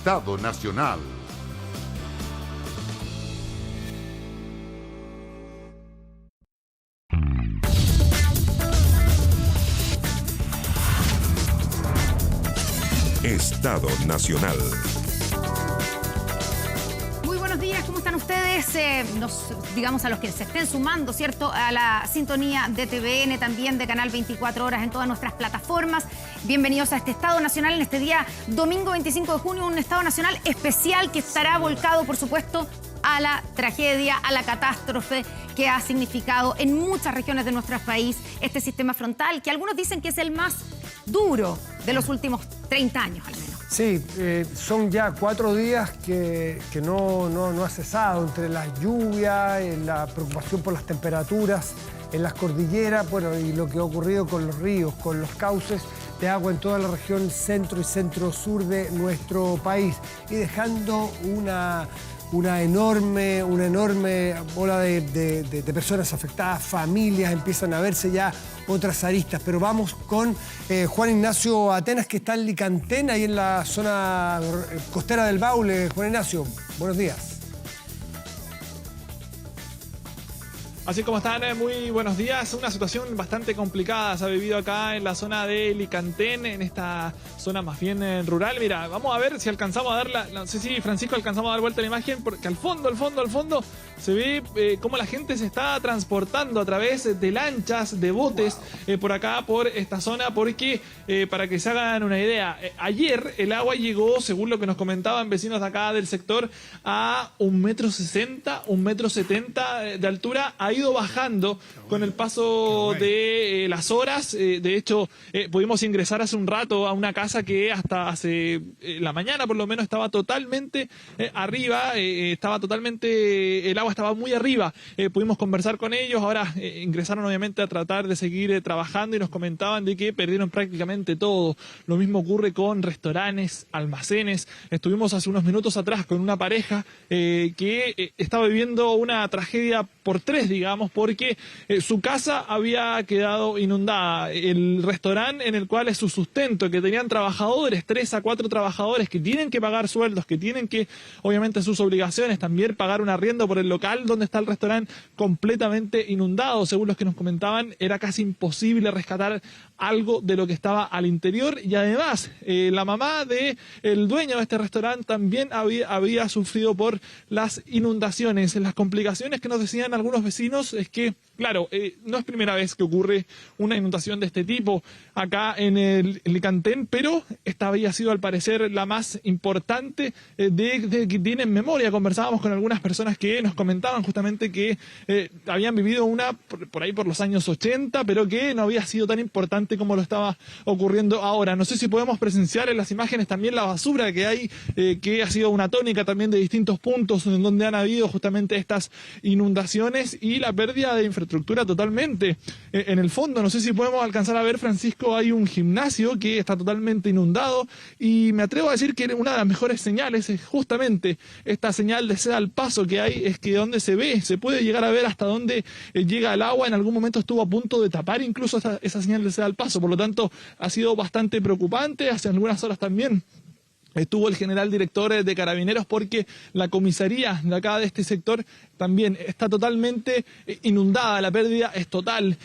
Estado Nacional. Estado Nacional. Muy buenos días, ¿cómo están ustedes? Digamos a los que se estén sumando, ¿cierto? A la sintonía de TVN, también de Canal 24 Horas en todas nuestras plataformas. Bienvenidos a este Estado Nacional en este día, domingo 25 de junio, un Estado Nacional especial que estará volcado, por supuesto, a la tragedia, a la catástrofe que ha significado en muchas regiones de nuestro país este sistema frontal, que algunos dicen que es el más duro de los últimos 30 años al menos. Sí, son ya 4 días que no ha cesado entre las lluvias, la preocupación por las temperaturas en las cordilleras, bueno, y lo que ha ocurrido con los ríos, con los cauces de agua en toda la región centro y centro-sur de nuestro país, y dejando una enorme ola de personas afectadas, familias, empiezan a verse ya otras aristas. Pero vamos con Juan Ignacio Atenas, que está en Licantén, ahí en la zona costera del Baule. Juan Ignacio, buenos días. Así como están, muy buenos días. Una situación bastante complicada se ha vivido acá en la zona de Licantén, en esta zona más bien rural. Mira, vamos a ver si alcanzamos a dar no sé si, Francisco, alcanzamos a dar vuelta a la imagen, porque al fondo se ve cómo la gente se está transportando a través de lanchas, de botes, por acá, por esta zona, porque, para que se hagan una idea, ayer el agua llegó, según lo que nos comentaban vecinos de acá del sector, a 1,60 m, 1,70 m de altura. Ha ido bajando con el paso de las horas. De hecho, pudimos ingresar hace un rato a una casa que hasta hace la mañana por lo menos estaba totalmente arriba, el agua estaba muy arriba. Pudimos conversar con ellos, ahora ingresaron obviamente a tratar de seguir trabajando, y nos comentaban de que perdieron prácticamente todo. Lo mismo ocurre con restaurantes, almacenes. Estuvimos hace unos minutos atrás con una pareja que estaba viviendo una tragedia por 3, digamos, porque su casa había quedado inundada. El restaurante en el cual es su sustento, que tenían trabajadores, 3 a 4 trabajadores que tienen que pagar sueldos, que tienen que, obviamente, sus obligaciones, también pagar un arriendo por el local donde está el restaurante, completamente inundado. Según los que nos comentaban, era casi imposible rescatar algo de lo que estaba al interior, y además la mamá del dueño de este restaurante también había sufrido por las inundaciones. Las complicaciones que nos decían algunos vecinos es que, claro, no es primera vez que ocurre una inundación de este tipo acá en el Licantén, pero esta había sido al parecer la más importante de que tienen memoria. Conversábamos con algunas personas que nos comentaban justamente que habían vivido una por ahí por los años 80, pero que no había sido tan importante como lo estaba ocurriendo ahora. No sé si podemos presenciar en las imágenes también la basura que hay, que ha sido una tónica también de distintos puntos en donde han habido justamente estas inundaciones, y la pérdida de infraestructura totalmente. En el fondo, no sé si podemos alcanzar a ver, Francisco, hay un gimnasio que está totalmente inundado, y me atrevo a decir que una de las mejores señales es justamente esta señal de ceda al paso que hay, es que donde se puede llegar a ver hasta dónde llega el agua. En algún momento estuvo a punto de tapar incluso esa señal de ceda al paso, por lo tanto ha sido bastante preocupante. Hace algunas horas también estuvo el general director de Carabineros, porque la comisaría de acá de este sector también está totalmente inundada, la pérdida es total.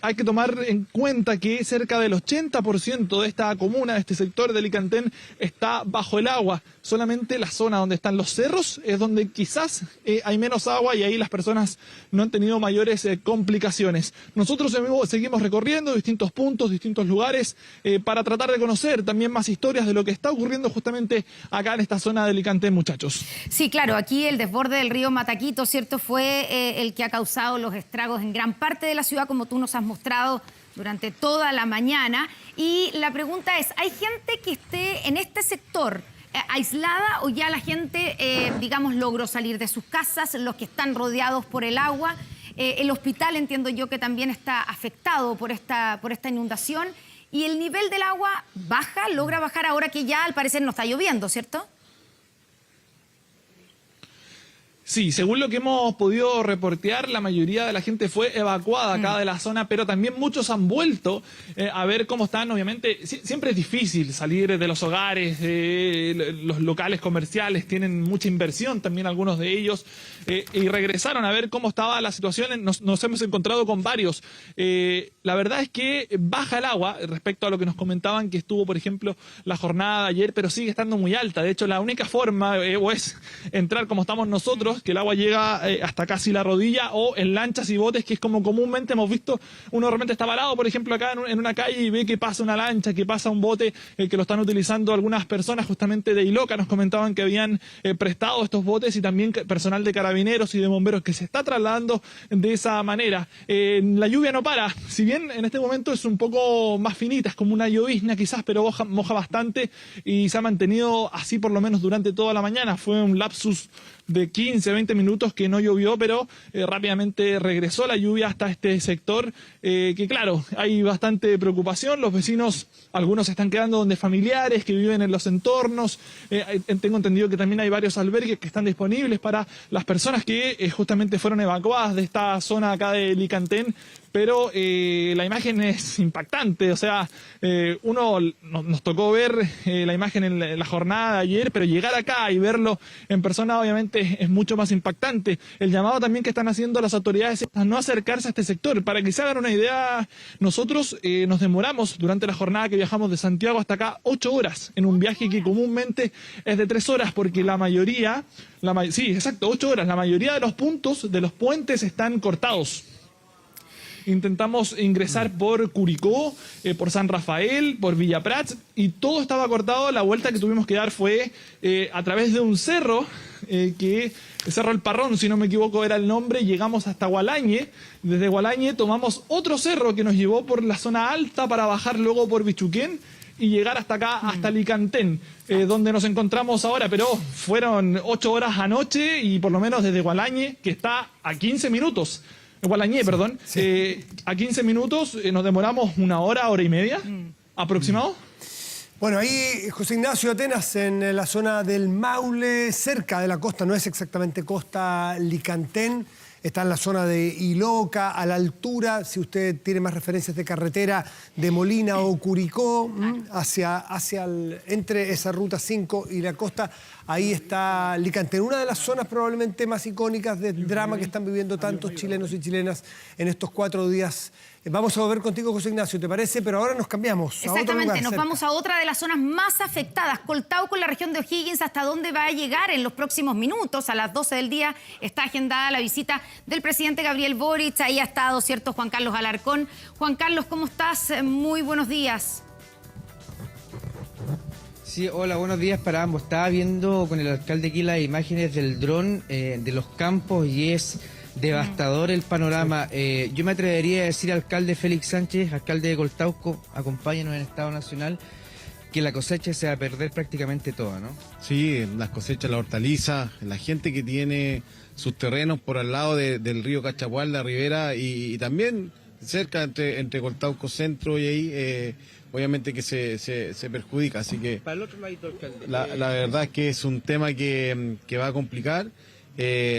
Hay que tomar en cuenta que cerca del 80% de esta comuna, de este sector de Licantén, está bajo el agua. Solamente la zona donde están los cerros es donde quizás hay menos agua, y ahí las personas no han tenido mayores complicaciones. Nosotros seguimos recorriendo distintos puntos, distintos lugares, para tratar de conocer también más historias de lo que está ocurriendo justamente acá en esta zona de Licantén, muchachos. Sí, claro, aquí el desborde del río Mataquito, ¿cierto?, fue el que ha causado los estragos en gran parte de la ciudad, como tú nos has mostrado durante toda la mañana. Y la pregunta es, ¿hay gente que esté en este sector aislada, o ya la gente, digamos, logró salir de sus casas, los que están rodeados por el agua? El hospital, entiendo yo, que también está afectado por esta inundación. Y el nivel del agua logra bajar ahora que ya al parecer no está lloviendo, ¿cierto? Sí, según lo que hemos podido reportear, la mayoría de la gente fue evacuada acá de la zona, pero también muchos han vuelto a ver cómo están. Obviamente, siempre es difícil salir de los hogares, los locales comerciales tienen mucha inversión, también algunos de ellos, y regresaron a ver cómo estaba la situación. Nos hemos encontrado con varios. La verdad es que baja el agua respecto a lo que nos comentaban que estuvo, por ejemplo, la jornada de ayer, pero sigue estando muy alta. De hecho, la única forma o es entrar como estamos nosotros, que el agua llega hasta casi la rodilla, o en lanchas y botes, que es como comúnmente hemos visto. Uno realmente está parado, por ejemplo, acá en una calle y ve que pasa una lancha, que pasa un bote, que lo están utilizando algunas personas justamente de Iloca. Nos comentaban que habían prestado estos botes, y también personal de carabineros y de bomberos que se está trasladando de esa manera. La lluvia no para, si bien en este momento es un poco más finita, es como una llovizna quizás, pero moja bastante, y se ha mantenido así por lo menos durante toda la mañana. Fue un lapsus de 15, 20 minutos que no llovió, pero rápidamente regresó la lluvia hasta este sector, que claro, hay bastante preocupación. Los vecinos, algunos se están quedando donde familiares que viven en los entornos. Tengo entendido que también hay varios albergues que están disponibles para las personas que justamente fueron evacuadas de esta zona acá de Licantén. Pero la imagen es impactante, o sea, nos tocó ver la imagen en la jornada de ayer, pero llegar acá y verlo en persona obviamente es mucho más impactante. El llamado también que están haciendo las autoridades es a no acercarse a este sector. Para que se hagan una idea, nosotros nos demoramos durante la jornada que viajamos de Santiago hasta acá 8 horas, en un viaje que comúnmente es de 3 horas, porque la mayoría, sí, exacto, 8 horas, la mayoría de los puntos de los puentes están cortados. Intentamos ingresar por Curicó, por San Rafael, por Villa Prats, y todo estaba cortado. La vuelta que tuvimos que dar fue a través de un cerro, que Cerro El Parrón, si no me equivoco era el nombre. Llegamos hasta Gualañe. Desde Gualañe tomamos otro cerro que nos llevó por la zona alta para bajar luego por Bichuquén y llegar hasta acá, hasta Licantén, donde nos encontramos ahora. Pero fueron 8 horas anoche, y por lo menos desde Gualañe, que está a 15 minutos, Gualañé, perdón. Sí. A 15 minutos nos demoramos 1 hora, hora y media, aproximado. Bueno, ahí José Ignacio Atenas, en la zona del Maule, cerca de la costa, no es exactamente costa Licantén, está en la zona de Iloca, a la altura, si usted tiene más referencias de carretera, de Molina o Curicó, entre esa ruta 5 y la costa, ahí está Licantén, una de las zonas probablemente más icónicas del drama que están viviendo tantos chilenos y chilenas en estos 4 días. Vamos a volver contigo, José Ignacio, ¿te parece? Pero ahora nos cambiamos a otro lugar. Exactamente, nos vamos a otra de las zonas más afectadas, Coltauco, en la región de O'Higgins, hasta donde va a llegar en los próximos minutos. A las 12 del día está agendada la visita del presidente Gabriel Boric. Ahí ha estado, ¿cierto?, Juan Carlos Alarcón. Juan Carlos, ¿cómo estás? Muy buenos días. Sí, hola, buenos días para ambos. Estaba viendo con el alcalde aquí las imágenes del dron de los campos, y es devastador el panorama. Sí. Yo me atrevería a decir, alcalde Félix Sánchez, alcalde de Coltauco, acompáñenos en Estado Nacional, que la cosecha se va a perder prácticamente toda, ¿no? Sí, las cosechas, la hortaliza, la gente que tiene sus terrenos por al lado del río Cachapual, la ribera, y también cerca entre Coltauco Centro y ahí, obviamente que se perjudica, así que para el otro ladito, alcalde. La verdad es que es un tema que va a complicar.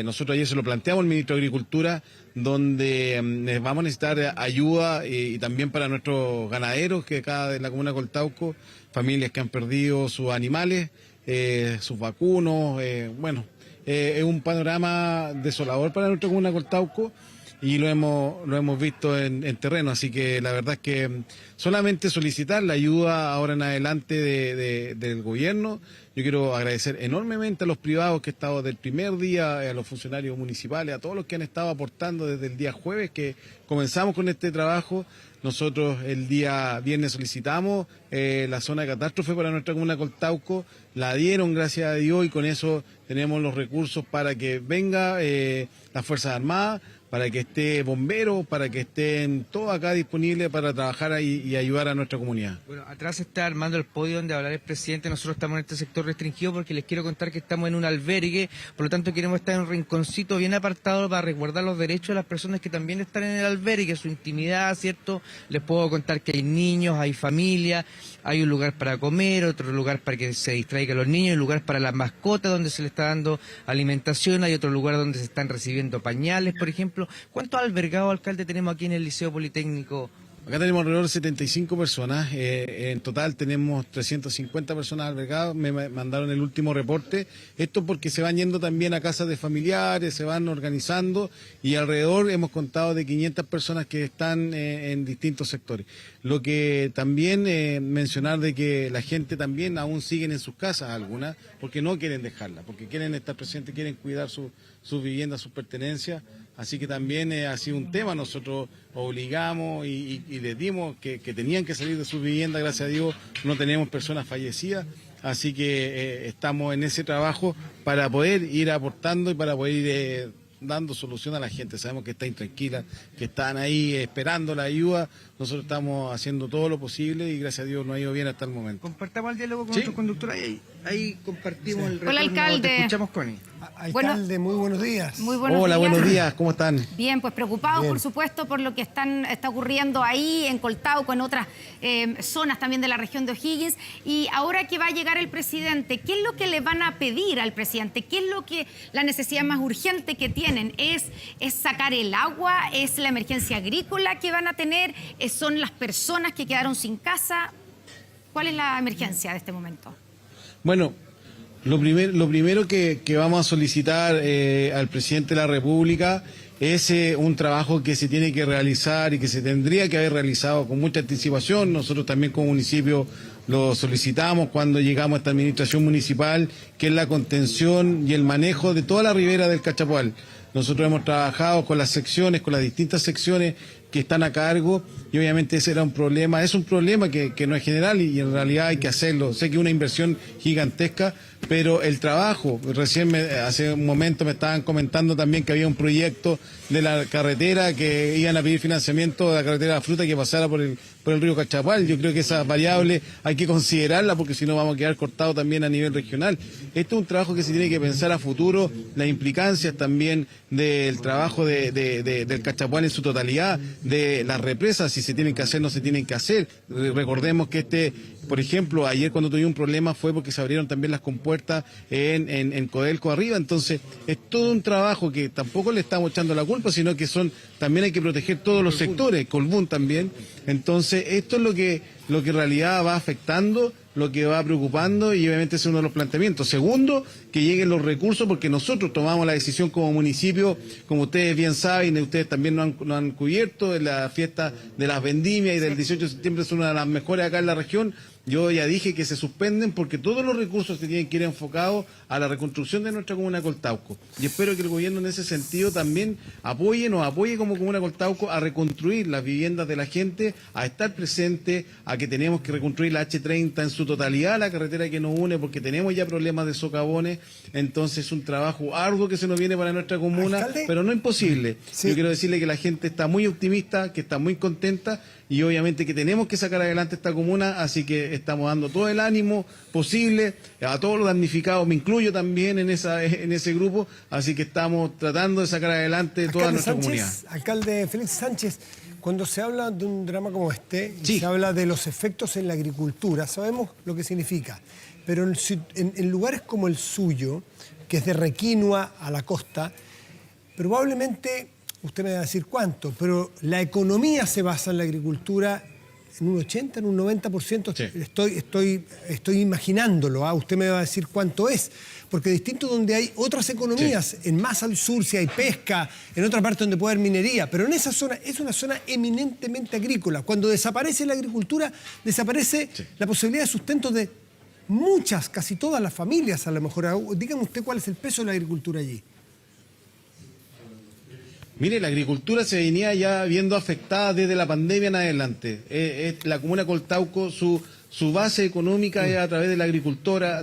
Nosotros ayer se lo planteamos al ministro de Agricultura, donde vamos a necesitar ayuda, y también para nuestros ganaderos que acá de la comuna de Coltauco, familias que han perdido sus animales, sus vacunos. Es un panorama desolador para nuestra comuna de Coltauco, y lo hemos visto en terreno, así que la verdad es que solamente solicitar la ayuda ahora en adelante del gobierno. Yo quiero agradecer enormemente a los privados que han estado desde el primer día, a los funcionarios municipales, a todos los que han estado aportando desde el día jueves que comenzamos con este trabajo. Nosotros el día viernes solicitamos la zona de catástrofe para nuestra comuna de Coltauco, la dieron gracias a Dios, y con eso tenemos los recursos para que venga las Fuerzas Armadas, para que esté bombero, para que estén todos acá disponibles para trabajar y ayudar a nuestra comunidad. Bueno, atrás se está armando el podio donde hablará el presidente. Nosotros estamos en este sector restringido porque les quiero contar que estamos en un albergue, por lo tanto queremos estar en un rinconcito bien apartado para resguardar los derechos de las personas que también están en el albergue, su intimidad, ¿cierto? Les puedo contar que hay niños, hay familia, hay un lugar para comer, otro lugar para que se distraigan los niños, un lugar para las mascotas donde se les está dando alimentación, hay otro lugar donde se están recibiendo pañales, por ejemplo. ¿Cuántos albergados, alcalde, tenemos aquí en el Liceo Politécnico? Acá tenemos alrededor de 75 personas, en total tenemos 350 personas albergadas, me mandaron el último reporte, esto porque se van yendo también a casas de familiares, se van organizando y alrededor hemos contado de 500 personas que están en distintos sectores. Lo que también mencionar de que la gente también aún siguen en sus casas algunas, porque no quieren dejarla, porque quieren estar presentes, quieren cuidar sus viviendas, sus pertenencias. Así que también ha sido un tema, nosotros obligamos y les dimos que tenían que salir de sus viviendas, gracias a Dios no tenemos personas fallecidas, así que estamos en ese trabajo para poder ir aportando y para poder ir dando solución a la gente. Sabemos que está intranquila, que están ahí esperando la ayuda, nosotros estamos haciendo todo lo posible y gracias a Dios nos ha ido bien hasta el momento. Compartamos el diálogo con Sí. nuestro conductor, ahí compartimos el retorno. Hola, alcalde. Te escuchamos, Connie. Alcalde, muy buenos días. Muy buenos Hola, días. buenos días, ¿cómo están? Bien, pues preocupados, Bien. por supuesto, por lo que está ocurriendo ahí en Coltauco, en otras zonas también de la región de O'Higgins. Y ahora que va a llegar el presidente, ¿qué es lo que le van a pedir al presidente? ¿Qué es lo que la necesidad más urgente que tienen? ¿Es sacar el agua? ¿Es la emergencia agrícola que van a tener? ¿Son las personas que quedaron sin casa? ¿Cuál es la emergencia de este momento? Bueno, lo primero que vamos a solicitar al presidente de la República es un trabajo que se tiene que realizar y que se tendría que haber realizado con mucha anticipación. Nosotros también como municipio lo solicitamos cuando llegamos a esta administración municipal, que es la contención y el manejo de toda la ribera del Cachapoal. Nosotros hemos trabajado con las secciones, con las distintas secciones que están a cargo y obviamente ese era un problema, es un problema que no es general y en realidad hay que hacerlo. Sé que es una inversión gigantesca, pero el trabajo, recién hace un momento me estaban comentando también que había un proyecto de la carretera que iban a pedir financiamiento de la carretera de la fruta que pasara por el río Cachapoal. Yo creo que esa variable hay que considerarla porque si no vamos a quedar cortados también a nivel regional. Este es un trabajo que se tiene que pensar a futuro, las implicancias también del trabajo del Cachapoal en su totalidad, de las represas, si se tienen que hacer, no se tienen que hacer. Recordemos que por ejemplo, ayer cuando tuvimos un problema fue porque se abrieron también las compuertas en Codelco arriba, entonces es todo un trabajo que tampoco le estamos echando la culpa, sino que también hay que proteger todos los sectores, Colbún también, entonces esto es lo que en realidad va afectando, lo que va preocupando y obviamente ese es uno de los planteamientos. Segundo, que lleguen los recursos porque nosotros tomamos la decisión como municipio, como ustedes bien saben, y ustedes también nos han cubierto, en la fiesta de las vendimias y del 18 de septiembre es una de las mejores acá en la región. Yo ya dije que se suspenden porque todos los recursos se tienen que ir enfocados a la reconstrucción de nuestra comuna de Coltauco. Y espero que el gobierno en ese sentido también nos apoye como comuna de Coltauco a reconstruir las viviendas de la gente, a estar presente, a que tenemos que reconstruir la H30 en su totalidad, la carretera que nos une, porque tenemos ya problemas de socavones. Entonces es un trabajo arduo que se nos viene para nuestra comuna, ¿Alcalde? pero no imposible. Sí. Yo quiero decirle que la gente está muy optimista, que está muy contenta y obviamente que tenemos que sacar adelante esta comuna, así que estamos dando todo el ánimo posible a todos los damnificados, me incluyo también en ese grupo, así que estamos tratando de sacar adelante toda Alcalde nuestra Sánchez, comunidad. Alcalde Félix Sánchez, cuando se habla de un drama como este, y Sí. se habla de los efectos en la agricultura, sabemos lo que significa, pero en lugares como el suyo, que es de Requinoa a la costa, probablemente, usted me va a decir cuánto, pero la economía se basa en la agricultura en un 80, en un 90%, Sí. estoy imaginándolo, usted me va a decir cuánto es, porque distinto donde hay otras economías, en más al sur si hay pesca, en otra parte donde puede haber minería, pero en esa zona es una zona eminentemente agrícola. Cuando desaparece la agricultura, desaparece la posibilidad de sustento de muchas, casi todas las familias a lo mejor. Dígame usted cuál es el peso de la agricultura allí. Mire, la agricultura se venía ya viendo afectada desde la pandemia en adelante. La comuna de Coltauco, su su base económica es a través de la agricultura,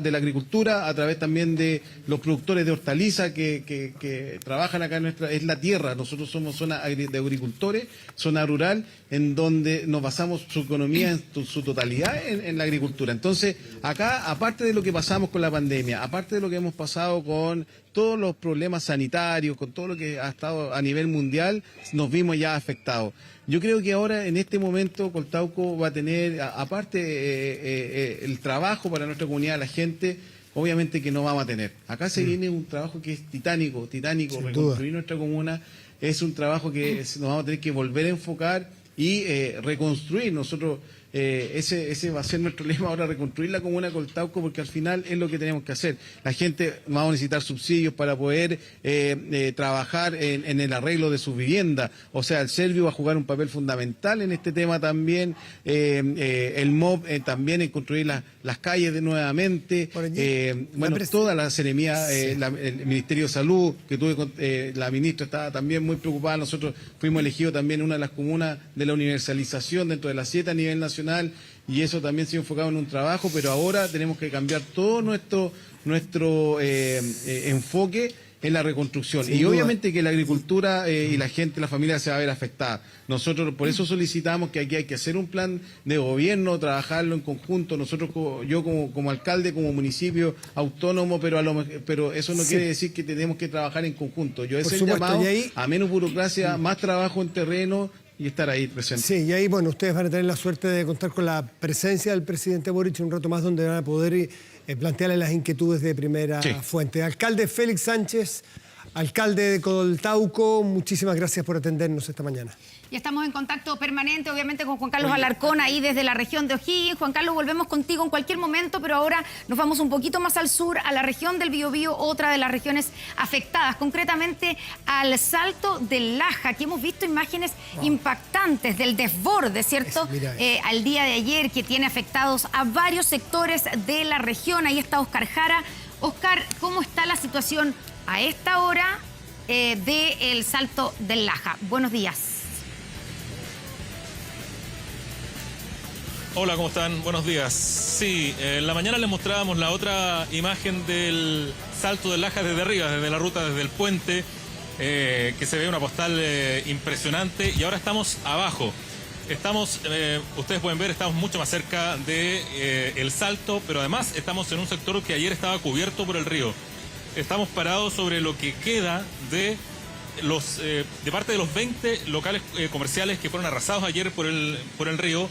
a través también de los productores de hortalizas que trabajan acá es la tierra. Nosotros somos zona de agricultores, zona rural, en donde nos basamos su economía en su totalidad en la agricultura. Entonces, acá, aparte de lo que pasamos con la pandemia, aparte de lo que hemos pasado con todos los problemas sanitarios, con todo lo que ha estado a nivel mundial, nos vimos ya afectados. Yo creo que ahora, en este momento, Coltauco va a tener, aparte el trabajo para nuestra comunidad, la gente, obviamente que no vamos a tener. Acá se viene un trabajo que es titánico, reconstruir nuestra comuna es un trabajo que nos vamos a tener que volver a enfocar y reconstruir. Nosotros, ese va a ser nuestro lema ahora, reconstruir la comuna de Coltauco, porque al final es lo que tenemos que hacer. La gente va a necesitar subsidios para poder trabajar en el arreglo de sus viviendas. O sea, el Servio va a jugar un papel fundamental en este tema también. El MOB también en construir las calles nuevamente. Toda la seremía, el Ministerio de Salud, que tuve la ministra estaba también muy preocupada. Nosotros fuimos elegidos también una de las comunas de la universalización dentro de las 7 a nivel nacional, y eso también se ha enfocado en un trabajo, pero ahora tenemos que cambiar todo nuestro enfoque en la reconstrucción. Sin duda. Obviamente que la agricultura y la gente, la familia se va a ver afectada. Nosotros por eso solicitamos que aquí hay que hacer un plan de gobierno, trabajarlo en conjunto. Nosotros, yo como alcalde, como municipio autónomo, pero eso no quiere decir que tenemos que trabajar en conjunto. Yo ese llamado a menos burocracia, más trabajo en terreno y estar ahí presente. Sí, y ahí, bueno, ustedes van a tener la suerte de contar con la presencia del presidente Boric un rato más, donde van a poder plantearle las inquietudes de primera fuente. Alcalde Félix Sánchez, alcalde de Coltauco, muchísimas gracias por atendernos esta mañana. Y estamos en contacto permanente, obviamente, con Juan Carlos Alarcón, ahí desde la región de O'Higgins. Juan Carlos, volvemos contigo en cualquier momento, pero ahora nos vamos un poquito más al sur, a la región del Biobío, otra de las regiones afectadas, concretamente al Salto del Laja. Aquí hemos visto imágenes impactantes del desborde, ¿cierto? Al día de ayer, que tiene afectados a varios sectores de la región. Ahí está Oscar Jara. Oscar, ¿cómo está la situación a esta hora del Salto del Laja? Buenos días. Hola, ¿cómo están? Buenos días. Sí, en la mañana les mostrábamos la otra imagen del Salto del Laja desde arriba, desde la ruta, desde el puente, que se ve una postal impresionante, y ahora estamos abajo. Estamos, ustedes pueden ver, estamos mucho más cerca de el Salto, pero además estamos en un sector que ayer estaba cubierto por el río. Estamos parados sobre lo que queda de parte de los 20 locales comerciales que fueron arrasados ayer por el río,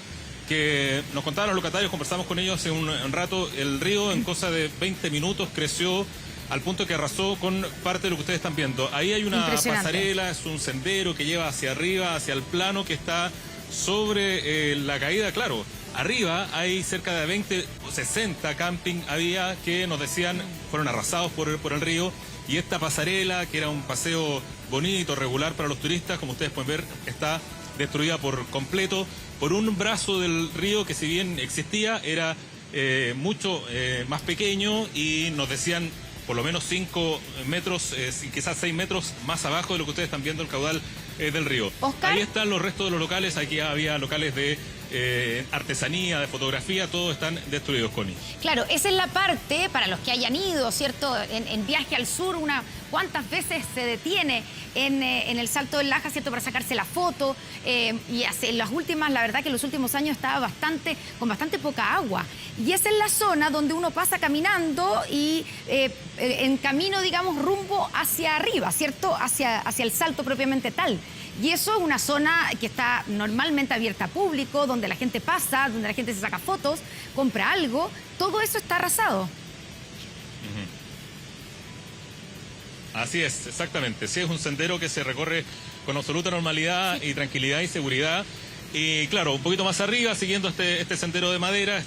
que nos contaban los locatarios, conversamos con ellos hace un rato. El río en cosa de 20 minutos creció al punto que arrasó con parte de lo que ustedes están viendo. Ahí hay una pasarela, es un sendero que lleva hacia arriba, hacia el plano que está sobre la caída. Claro, arriba hay cerca de 20 o 60 camping había que nos decían fueron arrasados por el río, y esta pasarela, que era un paseo bonito, regular para los turistas, como ustedes pueden ver, está destruida por completo por un brazo del río que, si bien existía, era mucho más pequeño, y nos decían por lo menos 5 metros, quizás 6 metros más abajo de lo que ustedes están viendo, el caudal del río. Oscar. Ahí están los restos de los locales. Aquí había locales de artesanía, de fotografía, todos están destruidos, Connie. Claro, esa es la parte, para los que hayan ido, ¿cierto?, en viaje al sur, cuántas veces se detiene en el Salto del Laja, ¿cierto?, para sacarse la foto, y las últimas, la verdad que en los últimos años estaba con bastante poca agua. Y esa es la zona donde uno pasa caminando y en camino, digamos, rumbo hacia arriba, ¿cierto?, hacia el Salto propiamente tal. Y eso es una zona que está normalmente abierta a público, donde la gente pasa, donde la gente se saca fotos, compra algo. Todo eso está arrasado. Así es, exactamente. Sí, es un sendero que se recorre con absoluta normalidad y tranquilidad y seguridad. Y claro, un poquito más arriba, siguiendo este sendero de madera,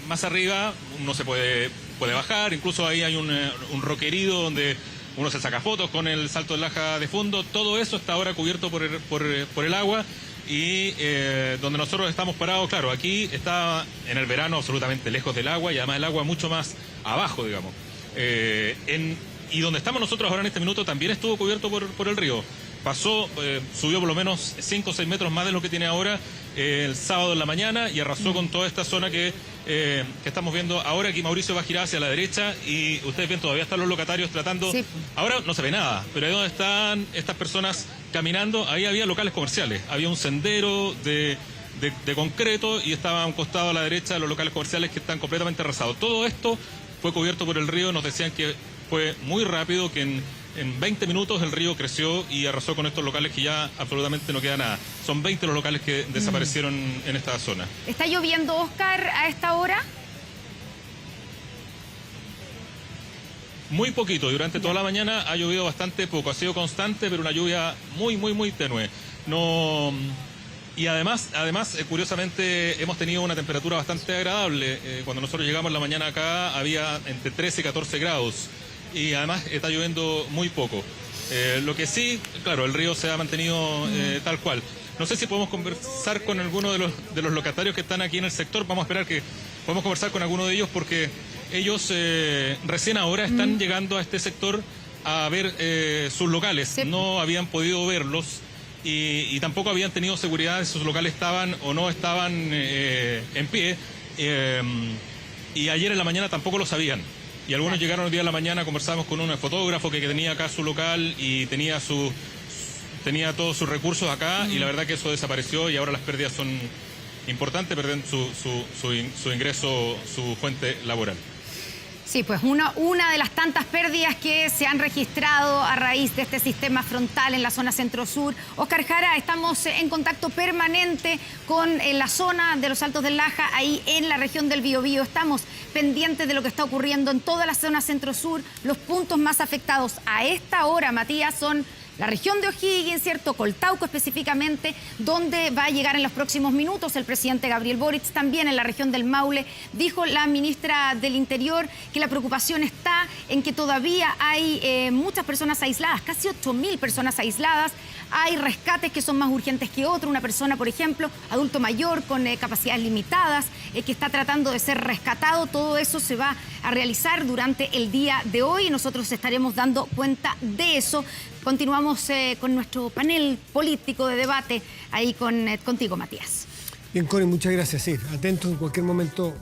más arriba uno se puede bajar. Incluso ahí hay un roquerido donde uno se saca fotos con el Salto del Laja de fondo. Todo eso está ahora cubierto por el agua, y donde nosotros estamos parados, claro, aquí está en el verano absolutamente lejos del agua, y además el agua mucho más abajo, digamos. Y donde estamos nosotros ahora en este minuto también estuvo cubierto por el río. subió por lo menos 5 o 6 metros más de lo que tiene ahora el sábado en la mañana y arrasó con toda esta zona que estamos viendo ahora. Aquí Mauricio va a girar hacia la derecha y ustedes ven, todavía están los locatarios tratando. Sí. Ahora no se ve nada, pero ahí donde están estas personas caminando, ahí había locales comerciales, había un sendero de concreto y estaba a un costado a la derecha de los locales comerciales que están completamente arrasados. Todo esto fue cubierto por el río. Nos decían que fue muy rápido, que en 20 minutos el río creció y arrasó con estos locales que ya absolutamente no queda nada. Son 20 los locales que desaparecieron en esta zona. ¿Está lloviendo, Oscar, a esta hora? Muy poquito. Durante toda la mañana ha llovido bastante poco. Ha sido constante, pero una lluvia muy tenue. No... Y además, curiosamente, hemos tenido una temperatura bastante agradable. Cuando nosotros llegamos en la mañana acá, había entre 13 y 14 grados. Y además está lloviendo muy poco. Lo que sí, claro, el río se ha mantenido tal cual. No sé si podemos conversar con alguno de los locatarios que están aquí en el sector. Vamos a esperar que podamos conversar con alguno de ellos porque ellos recién ahora están llegando a este sector a ver sus locales. Sí. No habían podido verlos. Y tampoco habían tenido seguridad de si sus locales estaban o no estaban en pie. Y ayer en la mañana tampoco lo sabían. Y algunos llegaron el día de la mañana, conversamos con un fotógrafo que tenía acá su local y tenía todos sus recursos acá y la verdad que eso desapareció y ahora las pérdidas son importantes, pierden su ingreso, su fuente laboral. Sí, pues una de las tantas pérdidas que se han registrado a raíz de este sistema frontal en la zona centro-sur. Oscar Jara, estamos en contacto permanente con la zona de los Altos del Laja, ahí en la región del Biobío. Estamos pendientes de lo que está ocurriendo en toda la zona centro-sur. Los puntos más afectados a esta hora, Matías, son la región de O'Higgins, ¿cierto? Coltauco específicamente, donde va a llegar en los próximos minutos el presidente Gabriel Boric. También en la región del Maule, dijo la ministra del Interior que la preocupación está en que todavía hay muchas personas aisladas, casi 8.000 personas aisladas. Hay rescates que son más urgentes que otros. Una persona, por ejemplo, adulto mayor con capacidades limitadas, que está tratando de ser rescatado. Todo eso se va a realizar durante el día de hoy y nosotros estaremos dando cuenta de eso. Continuamos con nuestro panel político de debate ahí contigo, Matías. Bien, Connie, muchas gracias. Sí, atentos en cualquier momento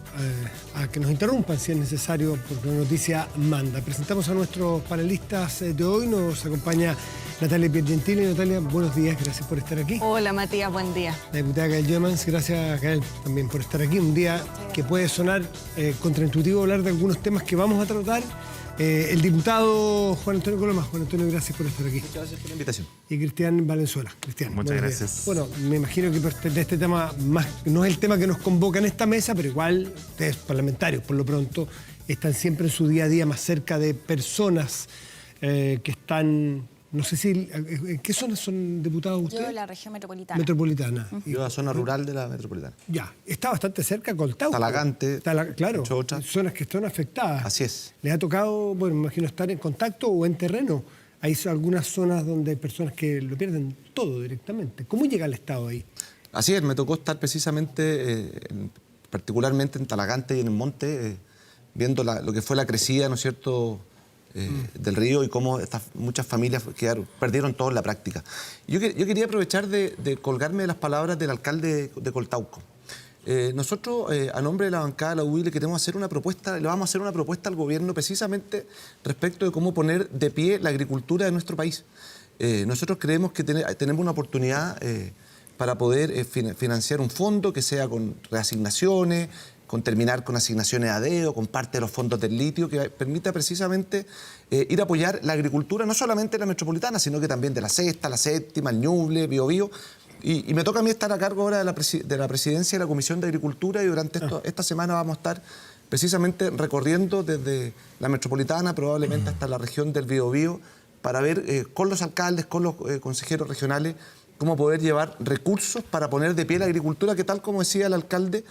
a que nos interrumpan si es necesario, porque la noticia manda. Presentamos a nuestros panelistas de hoy. Nos acompaña Natalia Piergentili. Natalia, buenos días, gracias por estar aquí. Hola, Matías, buen día. La diputada Gael Jomans, gracias, Gael, también por estar aquí. Un día que puede sonar contraintuitivo hablar de algunos temas que vamos a tratar. El diputado Juan Antonio Coloma. Juan Antonio, gracias por estar aquí. Muchas gracias por la invitación. Y Cristian Valenzuela. Cristian, muchas gracias. Bueno, me imagino que de este tema, no es el tema que nos convoca en esta mesa, pero igual ustedes parlamentarios, por lo pronto, están siempre en su día a día más cerca de personas que están... No sé si... ¿En qué zonas son diputados ustedes? Yo de la región metropolitana. Metropolitana. Yo de la zona rural de la metropolitana. Ya, está bastante cerca Coltauco. Talagante. Claro, Chocha. Zonas que están afectadas. Así es. ¿Les ha tocado, bueno, me imagino, estar en contacto o en terreno? Hay algunas zonas donde hay personas que lo pierden todo directamente. ¿Cómo llega el Estado ahí? Así es, me tocó estar precisamente, particularmente en Talagante y en el monte, viendo lo que fue la crecida, ¿no es cierto?, del río y cómo muchas familias perdieron todo en la práctica. Yo quería aprovechar de colgarme de las palabras del alcalde de Coltauco. Nosotros, a nombre de la bancada de la UDI, le vamos a hacer una propuesta al gobierno precisamente respecto de cómo poner de pie la agricultura de nuestro país. Nosotros creemos que tenemos una oportunidad para poder financiar un fondo que sea con reasignaciones, con terminar con asignaciones a dedo, con parte de los fondos del litio, que permita precisamente ir a apoyar la agricultura, no solamente de la metropolitana, sino que también de la Sexta, la Séptima, el Ñuble, Biobío. Y me toca a mí estar a cargo ahora de la presidencia de la Comisión de Agricultura y durante esta semana vamos a estar precisamente recorriendo desde la metropolitana, probablemente hasta la región del Biobío, para ver con los alcaldes, con los consejeros regionales, cómo poder llevar recursos para poner de pie la agricultura que, tal como decía el alcalde,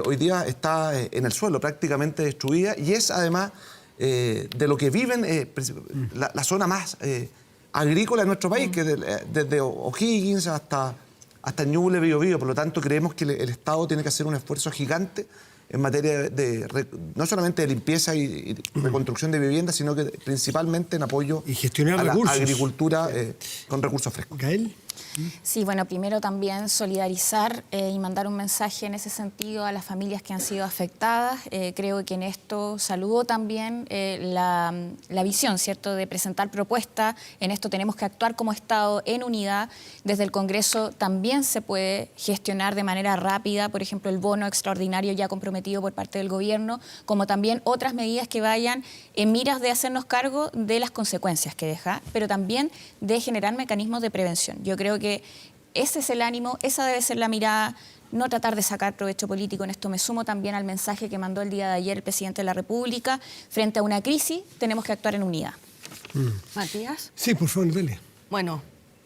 hoy día está en el suelo, prácticamente destruida, y es además de lo que viven la zona más agrícola de nuestro país, que desde O'Higgins hasta Ñuble, Biobío. Por lo tanto, creemos que el Estado tiene que hacer un esfuerzo gigante en materia no solamente de limpieza y reconstrucción de viviendas, sino que principalmente en apoyo y gestionar a la recursos. agricultura con recursos frescos. ¿Gael? Sí, bueno, primero también solidarizar y mandar un mensaje en ese sentido a las familias que han sido afectadas. Creo que en esto saludo también la visión, ¿cierto?, de presentar propuestas. En esto tenemos que actuar como Estado en unidad. Desde el Congreso también se puede gestionar de manera rápida, por ejemplo, el bono extraordinario ya comprometido por parte del Gobierno, como también otras medidas que vayan en miras de hacernos cargo de las consecuencias que deja, pero también de generar mecanismos de prevención. Yo creo que ese es el ánimo, esa debe ser la mirada, no tratar de sacar provecho político. En esto me sumo también al mensaje que mandó el día de ayer el presidente de la República. Frente a una crisis tenemos que actuar en unidad. Matías. Sí, por favor, dele. Bueno,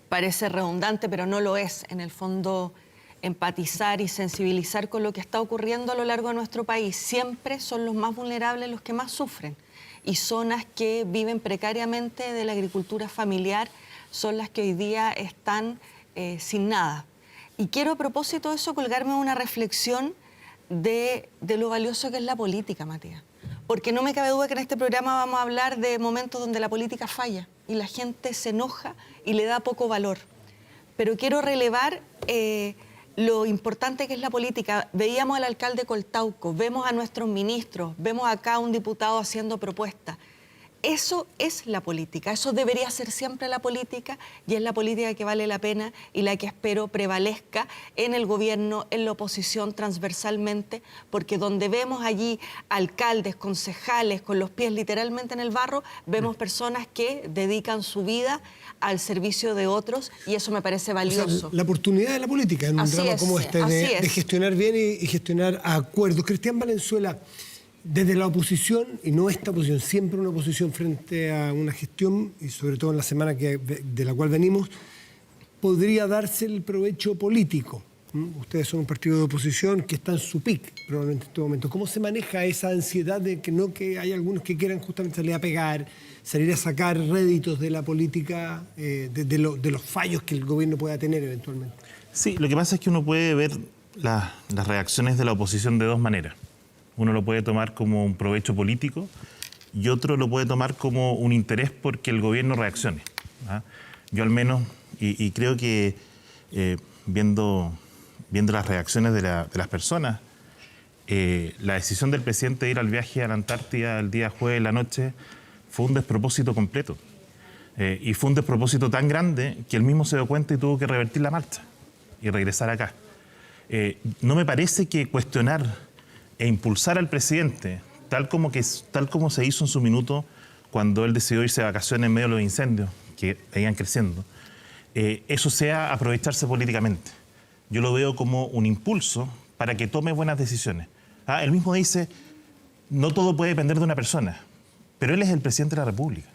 parece redundante, pero no lo es. En el fondo, empatizar y sensibilizar con lo que está ocurriendo a lo largo de nuestro país. Siempre son los más vulnerables los que más sufren. Y zonas que viven precariamente de la agricultura familiar son las que hoy día están sin nada. Y quiero a propósito de eso colgarme una reflexión de lo valioso que es la política, Matías. Porque no me cabe duda que en este programa vamos a hablar de momentos donde la política falla y la gente se enoja y le da poco valor. Pero quiero relevar lo importante que es la política. Veíamos al alcalde Coltauco, vemos a nuestros ministros, vemos acá a un diputado haciendo propuestas. Eso es la política, eso debería ser siempre la política y es la política que vale la pena y la que espero prevalezca en el gobierno, en la oposición transversalmente, porque donde vemos allí alcaldes, concejales con los pies literalmente en el barro, vemos personas que dedican su vida al servicio de otros y eso me parece valioso. O sea, la oportunidad de la política en un drama como este, de gestionar bien y gestionar acuerdos. Cristian Valenzuela, desde la oposición, y no esta oposición, siempre una oposición frente a una gestión, y sobre todo en la semana de la cual venimos, podría darse el provecho político. Ustedes son un partido de oposición que está en su pic, probablemente en este momento. ¿Cómo se maneja esa ansiedad de que hay algunos que quieran justamente salir a pegar, salir a sacar réditos de la política, de los fallos que el gobierno pueda tener eventualmente? Sí, lo que pasa es que uno puede ver las reacciones de la oposición de dos maneras. Uno lo puede tomar como un provecho político y otro lo puede tomar como un interés porque el gobierno reaccione. Yo al menos, y creo que viendo las reacciones de las personas, la decisión del presidente de ir al viaje a la Antártida el día jueves de la noche fue un despropósito completo. Y fue un despropósito tan grande que él mismo se dio cuenta y tuvo que revertir la marcha y regresar acá. No me parece que cuestionar e impulsar al presidente, tal como se hizo en su minuto cuando él decidió irse de vacaciones en medio de los incendios que venían creciendo, eso sea aprovecharse políticamente. Yo lo veo como un impulso para que tome buenas decisiones. Él mismo dice, no todo puede depender de una persona, pero él es el presidente de la República.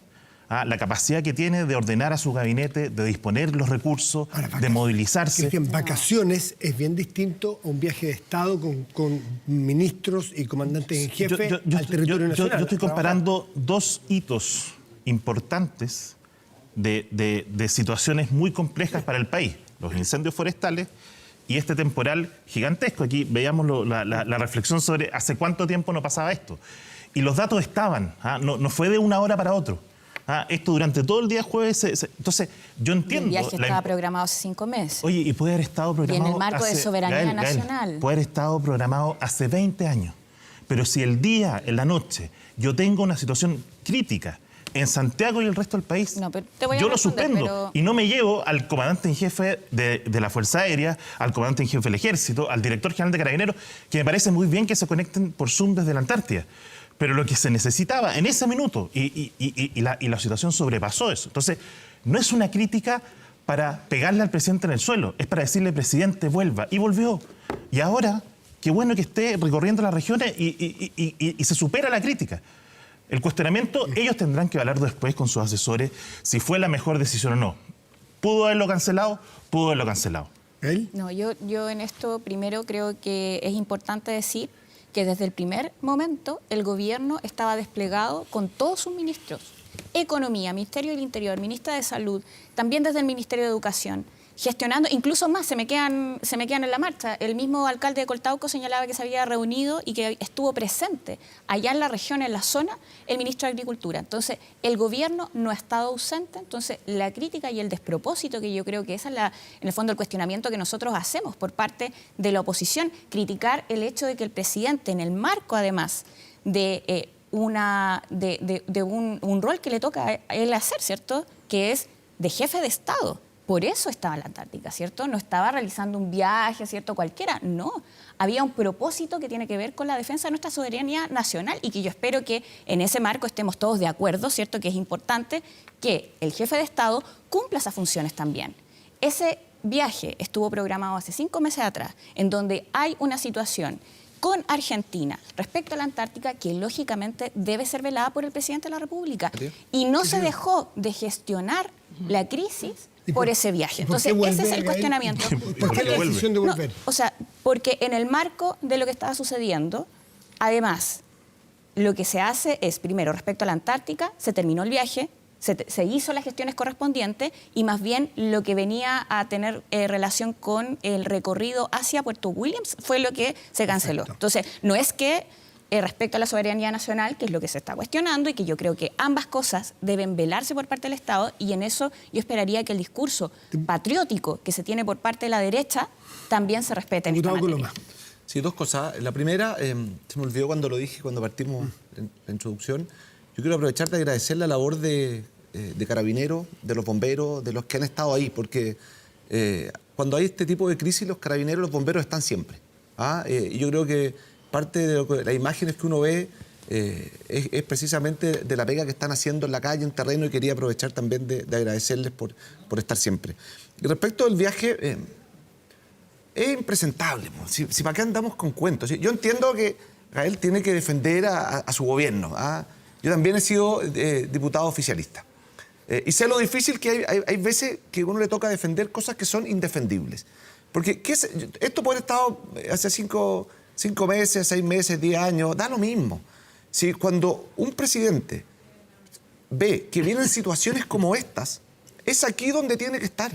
La capacidad que tiene de ordenar a su gabinete, de disponer los recursos, de movilizarse. Cristian, vacaciones es bien distinto a un viaje de Estado con ministros y comandantes en jefe al territorio nacional. Yo estoy comparando dos hitos importantes de situaciones muy complejas para el país. Los incendios forestales y este temporal gigantesco. Aquí veíamos la reflexión sobre hace cuánto tiempo no pasaba esto. Y los datos estaban, no fue de una hora para otro. Esto durante todo el día jueves. Entonces, yo entiendo. El viaje estaba programado hace 5 meses. Oye, y puede haber estado programado. Y en el marco de soberanía nacional. Puede haber estado programado hace 20 años. Pero si el día, en la noche, yo tengo una situación crítica en Santiago y el resto del país, yo lo suspendo. Y no me llevo al comandante en jefe de la Fuerza Aérea, al comandante en jefe del Ejército, al director general de Carabineros, que me parece muy bien que se conecten por Zoom desde la Antártida. Pero lo que se necesitaba en ese minuto, y la situación sobrepasó eso. Entonces, no es una crítica para pegarle al presidente en el suelo, es para decirle, presidente, vuelva. Y volvió. Y ahora, qué bueno que esté recorriendo las regiones y se supera la crítica. El cuestionamiento, ellos tendrán que hablar después con sus asesores si fue la mejor decisión o no. ¿Pudo haberlo cancelado? Pudo haberlo cancelado. ¿Él? No, yo en esto primero creo que es importante decir que desde el primer momento el gobierno estaba desplegado con todos sus ministros. Economía, Ministerio del Interior, Ministra de Salud, también desde el Ministerio de Educación, gestionando, incluso más, se me quedan en la marcha. El mismo alcalde de Coltauco señalaba que se había reunido y que estuvo presente allá en la región, en la zona, el ministro de Agricultura. Entonces, el gobierno no ha estado ausente. Entonces, la crítica y el despropósito, que yo creo que esa es en el fondo el cuestionamiento que nosotros hacemos por parte de la oposición, criticar el hecho de que el presidente, en el marco además de un rol que le toca a él hacer, ¿cierto?, que es de jefe de Estado. Por eso estaba en la Antártica, ¿cierto? No estaba realizando un viaje, ¿cierto?, cualquiera. No, había un propósito que tiene que ver con la defensa de nuestra soberanía nacional y que yo espero que en ese marco estemos todos de acuerdo, ¿cierto?, que es importante que el jefe de Estado cumpla esas funciones también. Ese viaje estuvo programado hace 5 meses atrás, en donde hay una situación con Argentina respecto a la Antártica que lógicamente debe ser velada por el presidente de la República. Y no se dejó de gestionar la crisis por ese viaje. Entonces, ese es el cuestionamiento. ¿Por qué la decisión de volver? No, o sea, porque en el marco de lo que estaba sucediendo, además, lo que se hace es, primero, respecto a la Antártica, se terminó el viaje, se hizo las gestiones correspondientes y más bien lo que venía a tener relación con el recorrido hacia Puerto Williams fue lo que se canceló. Perfecto. Entonces, no es que respecto a la soberanía nacional, que es lo que se está cuestionando y que yo creo que ambas cosas deben velarse por parte del Estado, y en eso yo esperaría que el discurso patriótico que se tiene por parte de la derecha también se respete en esta materia. Sí, 2 cosas. La primera, se me olvidó cuando lo dije, cuando partimos en la introducción. Yo quiero aprovechar de agradecer la labor de carabineros, de los bomberos, de los que han estado ahí, porque cuando hay este tipo de crisis, los carabineros y los bomberos están siempre. Y yo creo que parte de las imágenes que uno ve es precisamente de la pega que están haciendo en la calle, en terreno, y quería aprovechar también de agradecerles por estar siempre. Y respecto del viaje, es impresentable. Si para qué andamos con cuentos. Yo entiendo que Gael tiene que defender a su gobierno. Yo también he sido diputado oficialista. Y sé lo difícil que hay veces que a uno le toca defender cosas que son indefendibles. Porque esto puede haber estado hace 5 meses, 6 meses, 10 años, da lo mismo. Si cuando un presidente ve que vienen situaciones como estas, es aquí donde tiene que estar.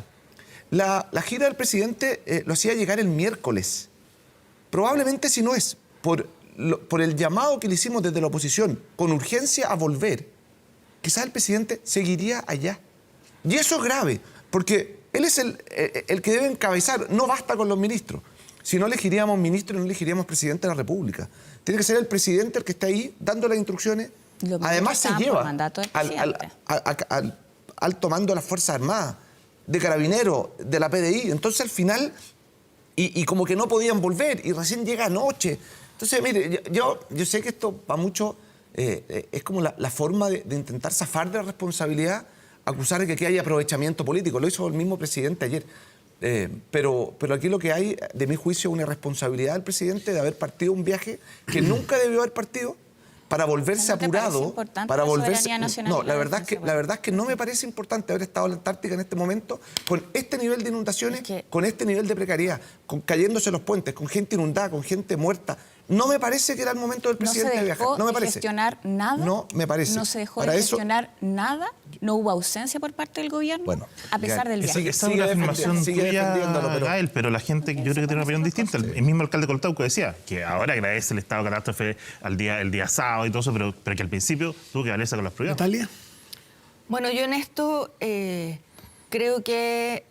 La gira del presidente lo hacía llegar el miércoles. Probablemente, si no es por el llamado que le hicimos desde la oposición, con urgencia a volver, quizás el presidente seguiría allá. Y eso es grave, porque él es el que debe encabezar. No basta con los ministros. Si no elegiríamos ministro, no elegiríamos presidente de la República. Tiene que ser el presidente el que esté ahí dando las instrucciones. Además, se lleva al alto mando de las Fuerzas Armadas, de Carabineros, de la PDI. Entonces, al final, y como que no podían volver, y recién llega anoche. Entonces, mire, yo sé que esto para muchos es como la forma de intentar zafar de la responsabilidad, acusar de que aquí hay aprovechamiento político. Lo hizo el mismo presidente ayer. Pero aquí lo que hay, de mi juicio, es una irresponsabilidad del presidente de haber partido un viaje que nunca debió haber partido, para volverse apurado, para volverse... No, la verdad es que no me parece importante haber estado en la Antártica en este momento, con este nivel de inundaciones, con este nivel de precariedad, cayéndose los puentes, con gente inundada, con gente muerta. No me parece que era el momento del presidente de viajar. No me parece. ¿Gestionar nada? No me parece. ¿No se dejó de gestionar nada? ¿No hubo ausencia por parte del gobierno? Bueno, a pesar del viaje. Esa es una afirmación tuya, Gael, pero la gente, yo creo que tiene una opinión distinta. El mismo alcalde de Coltauco decía que ahora agradece el estado de catástrofe el día sábado y todo eso, pero que al principio tuvo que valerse con las pruebas. ¿Natalia? Bueno, yo en esto creo que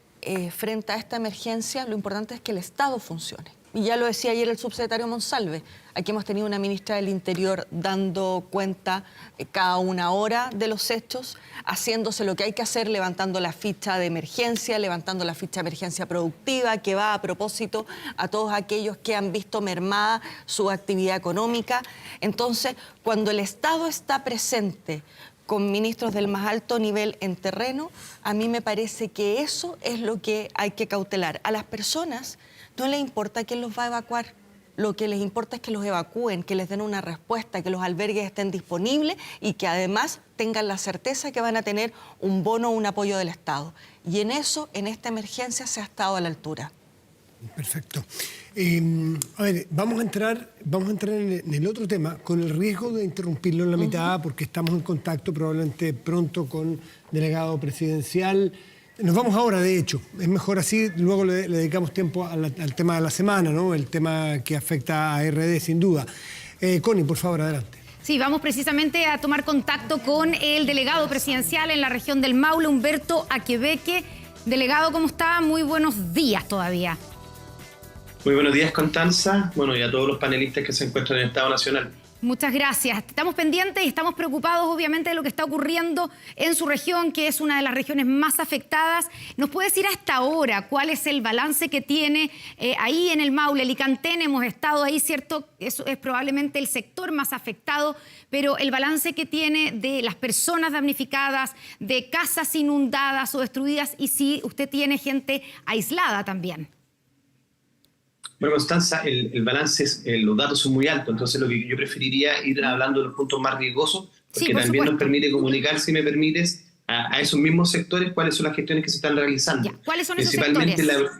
frente a esta emergencia lo importante es que el Estado funcione. Y ya lo decía ayer el subsecretario Monsalve, aquí hemos tenido una ministra del Interior dando cuenta cada 1 hora de los hechos, haciéndose lo que hay que hacer, levantando la ficha de emergencia, levantando la ficha de emergencia productiva, que va a propósito a todos aquellos que han visto mermada su actividad económica. Entonces, cuando el Estado está presente con ministros del más alto nivel en terreno, a mí me parece que eso es lo que hay que cautelar. A las personas no les importa quién los va a evacuar. Lo que les importa es que los evacúen, que les den una respuesta, que los albergues estén disponibles y que además tengan la certeza que van a tener un bono o un apoyo del Estado. Y en eso, en esta emergencia, se ha estado a la altura. Perfecto. A ver, vamos a entrar en el otro tema, con el riesgo de interrumpirlo en la mitad, porque estamos en contacto probablemente pronto con delegado presidencial. Nos vamos ahora, de hecho. Es mejor así, luego le dedicamos tiempo al tema de la semana, ¿no? El tema que afecta a RD, sin duda. Connie, por favor, adelante. Sí, vamos precisamente a tomar contacto con el delegado presidencial en la región del Maule, Humberto Aquebeque. Delegado, ¿cómo está? Muy buenos días todavía. Muy buenos días, Constanza. Bueno, y a todos los panelistas que se encuentran en el Estado Nacional. Muchas gracias. Estamos pendientes y estamos preocupados, obviamente, de lo que está ocurriendo en su región, que es una de las regiones más afectadas. ¿Nos puede decir hasta ahora cuál es el balance que tiene ahí en el Maule? Licantén, hemos estado ahí, ¿cierto? Eso es probablemente el sector más afectado, pero el balance que tiene de las personas damnificadas, de casas inundadas o destruidas, y si usted tiene gente aislada también. Bueno, Constanza, el balance, los datos son muy altos, entonces lo que yo preferiría ir hablando de los puntos más riesgosos, porque por también supuesto. nos permite comunicar, si me permites, a esos mismos sectores cuáles son las gestiones que se están realizando. Ya, ¿cuáles son esos Principalmente sectores?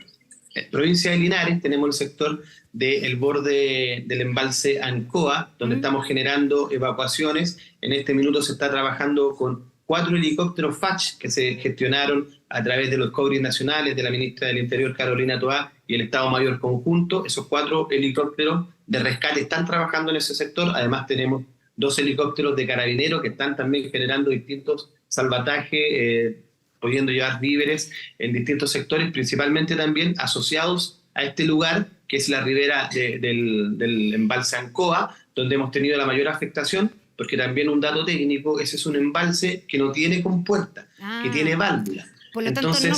en la provincia de Linares tenemos el sector del borde del embalse Ancoa, donde estamos generando evacuaciones. En este minuto se está trabajando con 4 helicópteros FACH que se gestionaron a través de los COBRIs nacionales, de la ministra del Interior, Carolina Toá, y el Estado Mayor conjunto. Esos 4 helicópteros de rescate están trabajando en ese sector. Además tenemos 2 helicópteros de carabineros que están también generando distintos salvatajes, pudiendo llevar víveres en distintos sectores, principalmente también asociados a este lugar, que es la ribera del embalse Ancoa, donde hemos tenido la mayor afectación, porque también un dato técnico, ese es un embalse que no tiene compuerta, que tiene válvula. Por lo tanto, Entonces,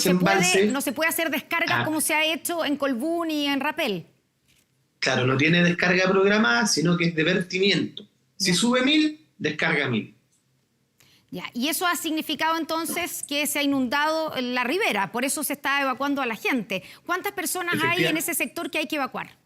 no se puede hacer descarga como se ha hecho en Colbún y en Rapel. Claro, no tiene descarga programada, sino que es de vertimiento. Si sube 1000, descarga 1000. Ya, y eso ha significado entonces que se ha inundado la ribera, por eso se está evacuando a la gente. ¿Cuántas personas hay en ese sector que hay que evacuar?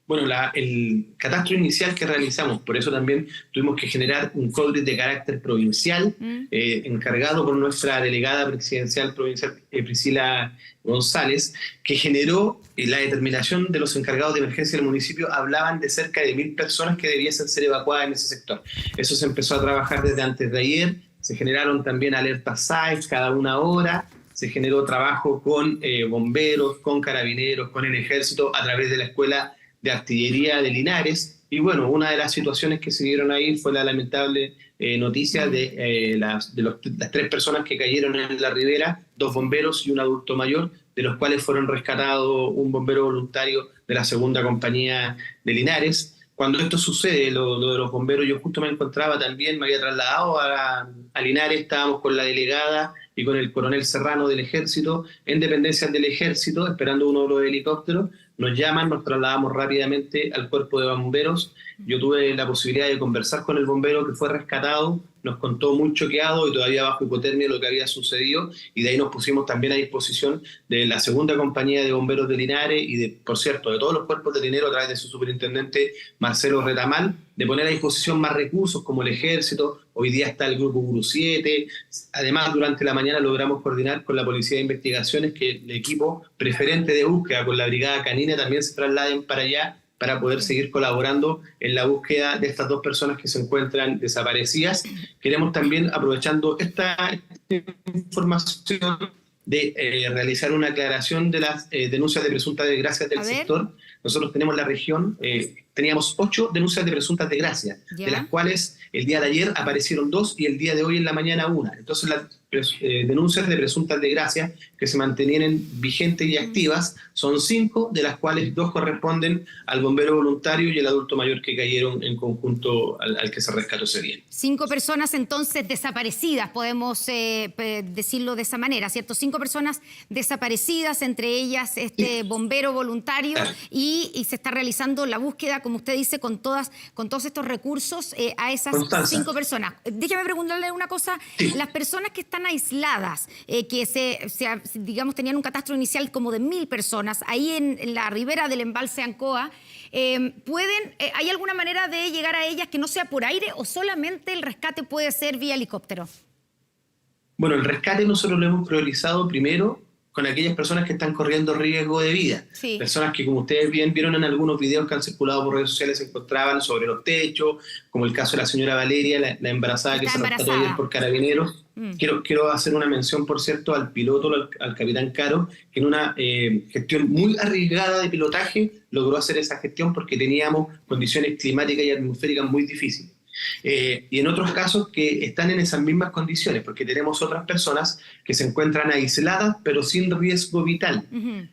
Bueno, el catastro inicial que realizamos, por eso también tuvimos que generar un COBRIS de carácter provincial, encargado por nuestra delegada presidencial provincial, Priscila González, que generó la determinación de los encargados de emergencia del municipio. Hablaban de cerca de 1000 personas que debiesen ser evacuadas en ese sector. Eso se empezó a trabajar desde antes de ayer, se generaron también alertas SAIS cada 1 hora, se generó trabajo con bomberos, con carabineros, con el ejército, a través de la Escuela de Artillería de Linares. Y bueno, una de las situaciones que se dieron ahí fue la lamentable noticia de las 3 personas que cayeron en la ribera, 2 bomberos y un adulto mayor, de los cuales fueron rescatados un bombero voluntario de la segunda compañía de Linares. Cuando esto sucede, lo de los bomberos, yo justo me encontraba también, me había trasladado a Linares, estábamos con la delegada y con el coronel Serrano del Ejército, en dependencias del Ejército, esperando uno de los helicópteros. Nos llaman, nos trasladamos rápidamente al cuerpo de bomberos. Yo tuve la posibilidad de conversar con el bombero que fue rescatado, nos contó muy choqueado y todavía bajo hipotermia lo que había sucedido, y de ahí nos pusimos también a disposición de la segunda compañía de bomberos de Linares y, por cierto, de todos los cuerpos de Linares, a través de su superintendente Marcelo Retamal, de poner a disposición más recursos como el Ejército. Hoy día está el Grupo Guru 7. Además, durante la mañana logramos coordinar con la Policía de Investigaciones que el equipo preferente de búsqueda con la Brigada Canina también se trasladen para allá, para poder seguir colaborando en la búsqueda de estas 2 personas que se encuentran desaparecidas. Queremos también, aprovechando esta información, de realizar una aclaración de las denuncias de presuntas desgracias del sector. Nosotros tenemos la región, teníamos 8 denuncias de presuntas desgracias, de las cuales el día de ayer aparecieron 2 y el día de hoy en la mañana 1. Entonces las denuncias de presuntas desgracias que se mantenían vigentes y activas son 5, de las cuales 2 corresponden al bombero voluntario y el adulto mayor que cayeron en conjunto al que se rescató ese día. 5 personas entonces desaparecidas, podemos decirlo de esa manera, ¿cierto? 5 personas desaparecidas, entre ellas este bombero voluntario, y se está realizando la búsqueda, como usted dice, con todos estos recursos a esas 5 personas. Déjame preguntarle una cosa. Sí. Las personas que están aisladas, que digamos tenían un catastro inicial como de 1000 personas, ahí en la ribera del embalse Ancoa, ¿hay alguna manera de llegar a ellas que no sea por aire o solamente el rescate puede ser vía helicóptero? Bueno, el rescate nosotros lo hemos priorizado primero con aquellas personas que están corriendo riesgo de vida. Sí. Personas que, como ustedes bien vieron en algunos videos que han circulado por redes sociales, se encontraban sobre los techos, como el caso de la señora Valeria, la embarazada que se rescató ayer por carabineros. Quiero hacer una mención, por cierto, al piloto, al capitán Caro, que en una gestión muy arriesgada de pilotaje logró hacer esa gestión porque teníamos condiciones climáticas y atmosféricas muy difíciles. Y en otros casos que están en esas mismas condiciones, porque tenemos otras personas que se encuentran aisladas pero sin riesgo vital.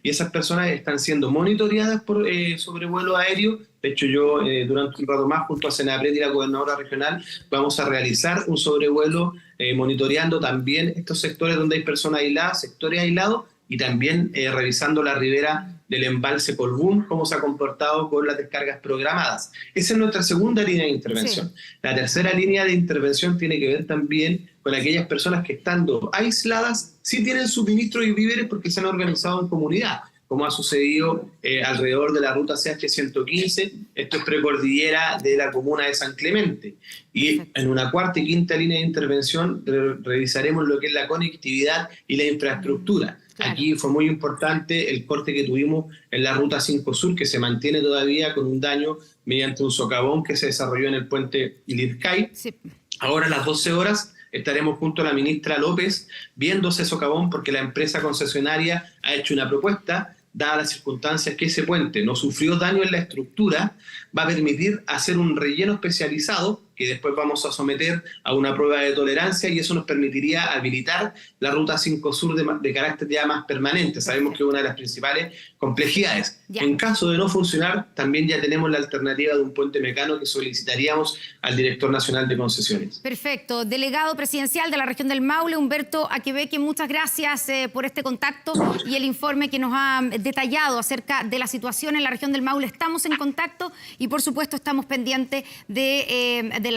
Y esas personas están siendo monitoreadas por sobrevuelo aéreo. De hecho, yo durante un rato más, junto a Senapred y la gobernadora regional, vamos a realizar un sobrevuelo monitoreando también estos sectores donde hay personas aisladas, sectores aislados, y también revisando la ribera del embalse Colbún, cómo se ha comportado con las descargas programadas. Esa es nuestra segunda línea de intervención. Sí. La tercera línea de intervención tiene que ver también con aquellas personas que, estando aisladas, sí tienen suministro y víveres porque se han organizado en comunidad, como ha sucedido alrededor de la ruta CH-115, esto es precordillera de la comuna de San Clemente. Y en una cuarta y quinta línea de intervención revisaremos lo que es la conectividad y la infraestructura. Claro. Aquí fue muy importante el corte que tuvimos en la Ruta 5 Sur, que se mantiene todavía con un daño mediante un socavón que se desarrolló en el puente Ilircay. Sí. Ahora a las 12 horas estaremos junto a la ministra López viendo ese socavón porque la empresa concesionaria ha hecho una propuesta, dadas las circunstancias que ese puente no sufrió daño en la estructura, va a permitir hacer un relleno especializado que después vamos a someter a una prueba de tolerancia y eso nos permitiría habilitar la Ruta 5 Sur de carácter ya más permanente. Sabemos que es una de las principales complejidades. Ya. En caso de no funcionar, también ya tenemos la alternativa de un puente mecano que solicitaríamos al Director Nacional de Concesiones. Perfecto. Delegado presidencial de la región del Maule, Humberto Aquebeque, muchas gracias por este contacto y el informe que nos ha detallado acerca de la situación en la región del Maule. Estamos en contacto y, por supuesto, estamos pendientes de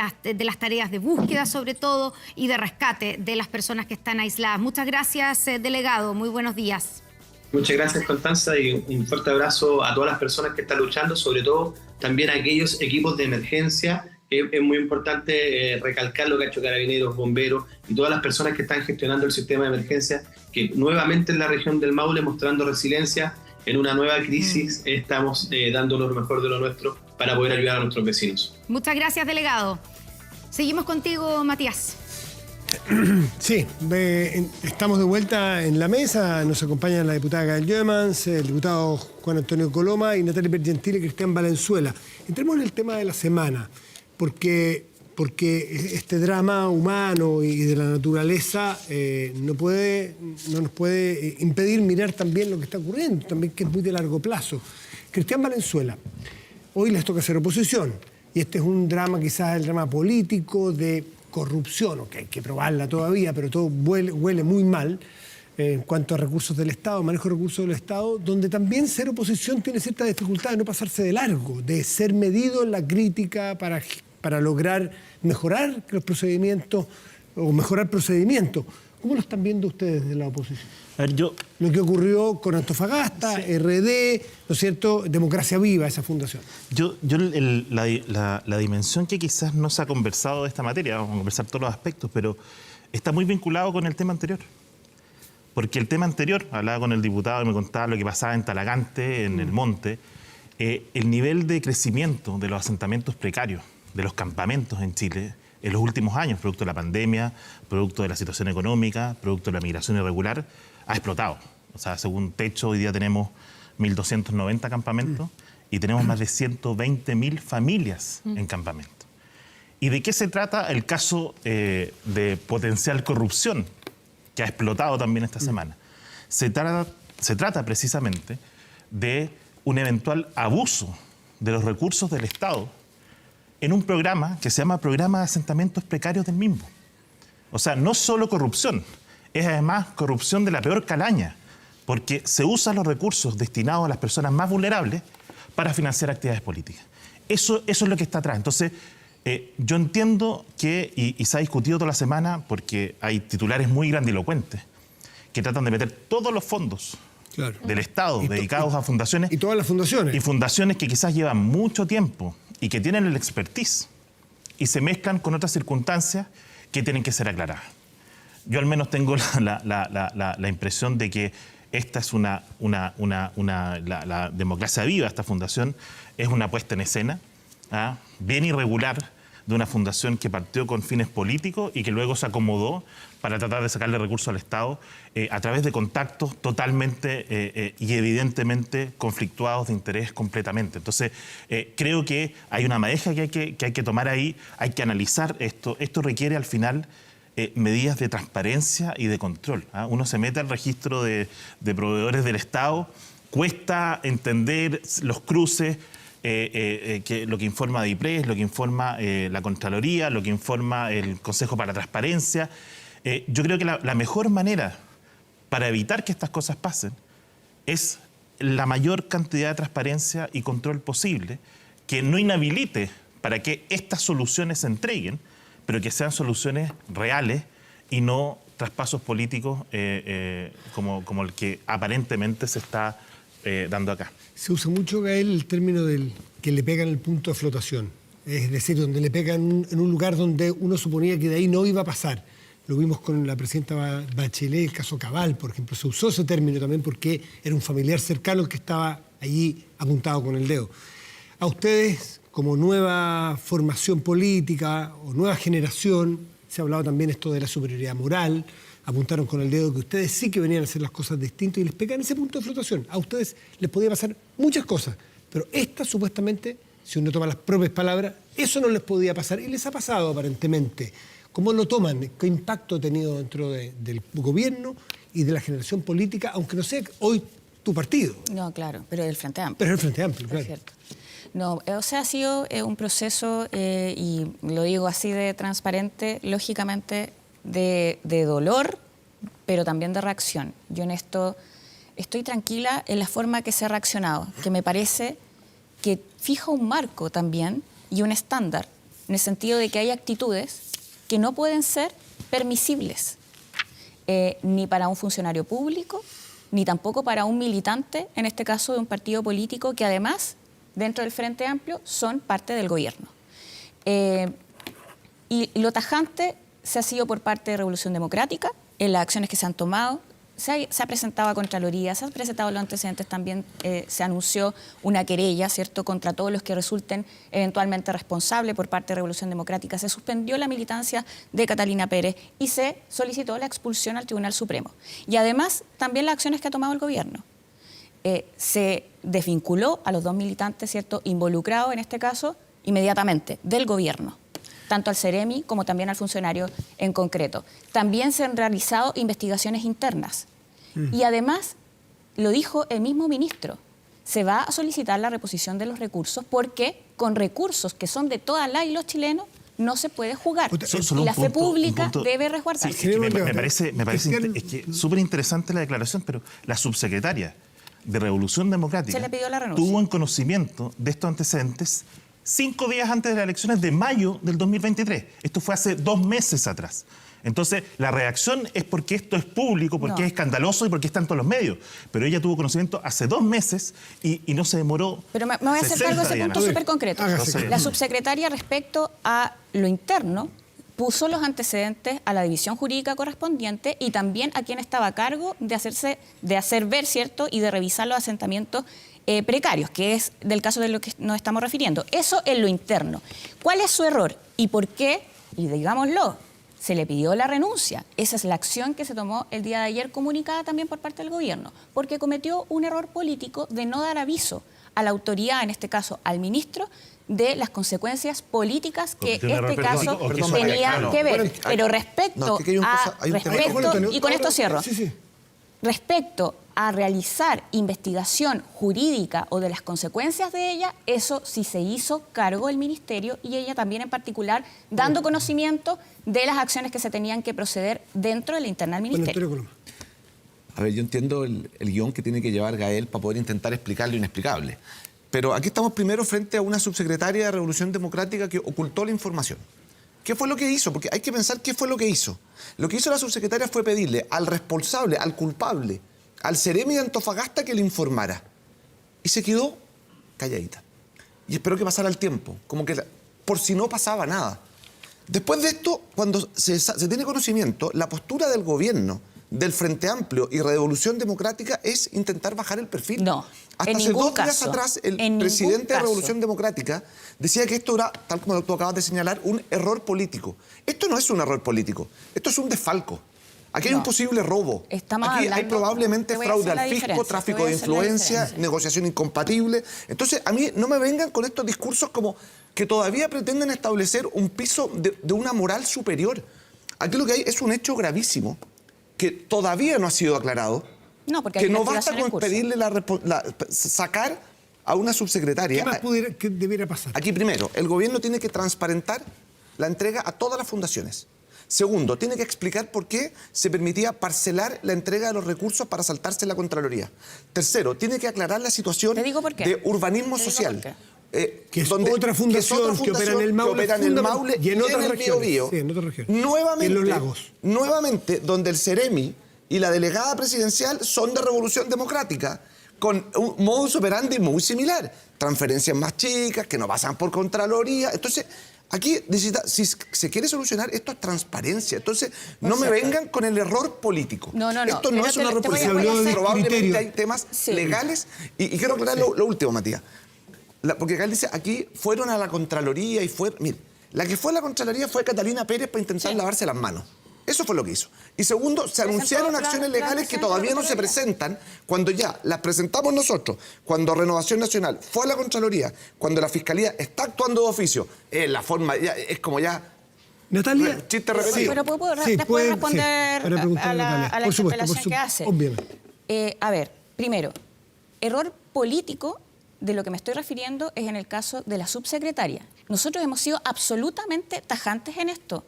las tareas de búsqueda, sobre todo, y de rescate de las personas que están aisladas. Muchas gracias, delegado. Muy buenos días. Muchas gracias, Constanza, y un fuerte abrazo a todas las personas que están luchando, sobre todo también a aquellos equipos de emergencia. Es muy importante recalcar lo que ha hecho Carabineros, Bomberos y todas las personas que están gestionando el sistema de emergencia, que nuevamente en la región del Maule, mostrando resiliencia en una nueva crisis, estamos dando lo mejor de lo nuestro para poder ayudar a nuestros vecinos. Muchas gracias, delegado. Seguimos contigo, Matías. Sí, estamos de vuelta en la mesa. Nos acompañan la diputada Gael Joemans, el diputado Juan Antonio Coloma y Natalia Pergentile y Cristian Valenzuela. Entremos en el tema de la semana, porque este drama humano y de la naturaleza no nos puede impedir mirar también lo que está ocurriendo, también que es muy de largo plazo. Cristian Valenzuela, hoy les toca hacer oposición y este es un drama, quizás el drama político de corrupción, que hay que probarla todavía, pero todo huele muy mal en cuanto a recursos del Estado, manejo de recursos del Estado, donde también ser oposición tiene cierta dificultad de no pasarse de largo, de ser medido en la crítica para lograr mejorar los procedimientos o mejorar procedimientos. ¿Cómo lo están viendo ustedes de la oposición? A ver, lo que ocurrió con Antofagasta, sí. RD, ¿no es cierto? Democracia Viva, esa fundación. La dimensión que quizás no se ha conversado de esta materia, vamos a conversar todos los aspectos, pero está muy vinculado con el tema anterior. Porque el tema anterior, hablaba con el diputado y me contaba lo que pasaba en Talagante, en el monte, el nivel de crecimiento de los asentamientos precarios, de los campamentos en Chile, en los últimos años, producto de la pandemia, producto de la situación económica, producto de la migración irregular, ha explotado. O sea, según Techo, hoy día tenemos 1.290 campamentos y tenemos más de 120.000 familias en campamentos. ¿Y de qué se trata el caso de potencial corrupción que ha explotado también esta semana? Se trata precisamente de un eventual abuso de los recursos del Estado en un programa que se llama Programa de Asentamientos Precarios del mismo. O sea, no solo corrupción, es además corrupción de la peor calaña, porque se usan los recursos destinados a las personas más vulnerables para financiar actividades políticas. Eso es lo que está atrás. Entonces, yo entiendo que, y se ha discutido toda la semana, porque hay titulares muy grandilocuentes que tratan de meter todos los fondos del Estado dedicados a fundaciones. Y todas las fundaciones. Y fundaciones que quizás llevan mucho tiempo y que tienen el expertise y se mezclan con otras circunstancias que tienen que ser aclaradas. Yo al menos tengo la impresión de que esta es la democracia viva, esta fundación, es una puesta en escena, bien irregular, de una fundación que partió con fines políticos y que luego se acomodó para tratar de sacarle recursos al Estado a través de contactos totalmente y evidentemente conflictuados de interés completamente. Entonces, creo que hay una madeja que hay que tomar ahí, hay que analizar esto. Esto requiere al final medidas de transparencia y de control. Uno se mete al registro de proveedores del Estado, cuesta entender los cruces, que lo que informa DIPRES, lo que informa la Contraloría, lo que informa el Consejo para la Transparencia. Yo creo que la mejor manera para evitar que estas cosas pasen es la mayor cantidad de transparencia y control posible, que no inhabilite para que estas soluciones se entreguen, pero que sean soluciones reales y no traspasos políticos como el que aparentemente se está dando acá. Se usa mucho, Gael, el término del que le pegan el punto de flotación. Es decir, donde le pegan en un lugar donde uno suponía que de ahí no iba a pasar. Lo vimos con la presidenta Bachelet, el caso Cabal, por ejemplo. Se usó ese término también porque era un familiar cercano el que estaba allí apuntado con el dedo. A ustedes, como nueva formación política o nueva generación, se ha hablado también esto de la superioridad moral, apuntaron con el dedo que ustedes sí que venían a hacer las cosas distintas y les pegan ese punto de flotación. A ustedes les podía pasar muchas cosas, pero esta supuestamente, si uno toma las propias palabras, eso no les podía pasar y les ha pasado aparentemente. ¿Cómo lo toman? ¿Qué impacto ha tenido dentro del gobierno y de la generación política, aunque no sea hoy tu partido? No, claro, pero del Frente Amplio. Pero el Frente Amplio, claro. Es cierto. No, o sea, ha sido un proceso, y lo digo así de transparente, lógicamente, de dolor, pero también de reacción. Yo en esto estoy tranquila en la forma que se ha reaccionado, que me parece que fija un marco también y un estándar, en el sentido de que hay actitudes que no pueden ser permisibles, ni para un funcionario público, ni tampoco para un militante, en este caso de un partido político, que además, dentro del Frente Amplio, son parte del gobierno. Y lo tajante se ha sido por parte de Revolución Democrática, en las acciones que se han tomado. Se ha presentado a Contraloría, se han presentado los antecedentes también, se anunció una querella, ¿cierto?, contra todos los que resulten eventualmente responsables por parte de Revolución Democrática. Se suspendió la militancia de Catalina Pérez y se solicitó la expulsión al Tribunal Supremo. Y además, también las acciones que ha tomado el gobierno. Se desvinculó a los dos militantes, ¿cierto?, involucrados en este caso, inmediatamente del gobierno, tanto al Ceremi como también al funcionario en concreto. También se han realizado investigaciones internas. Y además, lo dijo el mismo ministro, se va a solicitar la reposición de los recursos porque con recursos que son de toda la y los chilenos no se puede jugar. Y la fe pública debe resguardarse. Sí, me parece súper interesante la declaración, pero la subsecretaria de Revolución Democrática se le pidió la renuncia. Tuvo en conocimiento de estos antecedentes 5 días antes de las elecciones de mayo del 2023. Esto fue hace 2 meses atrás. Entonces, la reacción es porque esto es público, porque es escandaloso y porque está en todos los medios. Pero ella tuvo conocimiento hace 2 meses y no se demoró. Pero me voy a hacer cargo de ese punto súper concreto. La subsecretaria, respecto a lo interno, puso los antecedentes a la división jurídica correspondiente y también a quien estaba a cargo de hacer ver, ¿cierto?, y de revisar los asentamientos precarios, que es del caso de lo que nos estamos refiriendo. Eso en lo interno. ¿Cuál es su error? ¿Y por qué? Y digámoslo, se le pidió la renuncia. Esa es la acción que se tomó el día de ayer, comunicada también por parte del gobierno, porque cometió un error político de no dar aviso a la autoridad, en este caso al ministro, de las consecuencias políticas que este caso tenía que ver. Pero respecto y con esto cierro, respecto a realizar investigación jurídica o de las consecuencias de ella, eso sí se hizo cargo el Ministerio y ella también en particular, dando conocimiento de las acciones que se tenían que proceder dentro de la interna del Ministerio. A ver, yo entiendo el guión que tiene que llevar Gael para poder intentar explicar lo inexplicable. Pero aquí estamos primero frente a una subsecretaria de Revolución Democrática que ocultó la información. ¿Qué fue lo que hizo? Porque hay que pensar qué fue lo que hizo. Lo que hizo la subsecretaria fue pedirle al responsable, al culpable, al Ceremi de Antofagasta que le informara. Y se quedó calladita. Y esperó que pasara el tiempo, como que por si no pasaba nada. Después de esto, cuando se tiene conocimiento, la postura del gobierno del Frente Amplio y Revolución Democrática es intentar bajar el perfil. No, hasta en hace ningún 2 días caso, atrás, el en presidente ningún de caso. Revolución Democrática decía que esto era, tal como tú acabas de señalar, un error político. Esto no es un error político, esto es un desfalco. Aquí hay No. un posible robo. Estamos Aquí hay hablando- probablemente te voy a fraude hacer la al fisco, diferencia, tráfico te voy de a hacer la influencia, diferencia. negociación incompatible. Entonces, a mí no me vengan con estos discursos como que todavía pretenden establecer un piso de una moral superior. Aquí lo que hay es un hecho gravísimo que todavía no ha sido aclarado, No, porque hay que no una basta investigación en con curso. pedirle sacar a una subsecretaria. ¿Qué más qué debiera pasar? Aquí primero, el gobierno tiene que transparentar la entrega a todas las fundaciones. Segundo, tiene que explicar por qué se permitía parcelar la entrega de los recursos para saltarse la Contraloría. Tercero, tiene que aclarar la situación Te digo por qué. de urbanismo Te digo social. por qué. Que es otra fundación que opera en el Maule, y en otras regiones. Biobío. Sí, en otras regiones. Nuevamente, Y en los lagos. Nuevamente, donde el Ceremi y la delegada presidencial son de Revolución Democrática, con un modus operandi muy similar. Transferencias más chicas, que no pasan por Contraloría. Entonces, aquí si se quiere solucionar, esto es transparencia. Entonces, no me vengan con el error político. No. Esto no Pero es un error te voy a- político. voy a hacer- Probablemente criterio. hay temas Sí. legales. Y quiero aclarar lo último, Matías. Porque acá él dice, aquí fueron a la Contraloría y fue... Mire, la que fue a la Contraloría fue Catalina Pérez para intentar lavarse las manos. Eso fue lo que hizo. Y segundo, se anunciaron acciones legales que todavía no se presentan cuando ya las presentamos nosotros, cuando Renovación Nacional fue a la Contraloría, cuando la Fiscalía está actuando de oficio. La forma ya, es como ya... Natalia. Chiste repetido. Pero puedo Sí, después puede- responder sí, para preguntarle a Natalia. a la Por supuesto, interpelación que hace. obviamente. A ver, primero, error político de lo que me estoy refiriendo es en el caso de la subsecretaria. Nosotros hemos sido absolutamente tajantes en esto.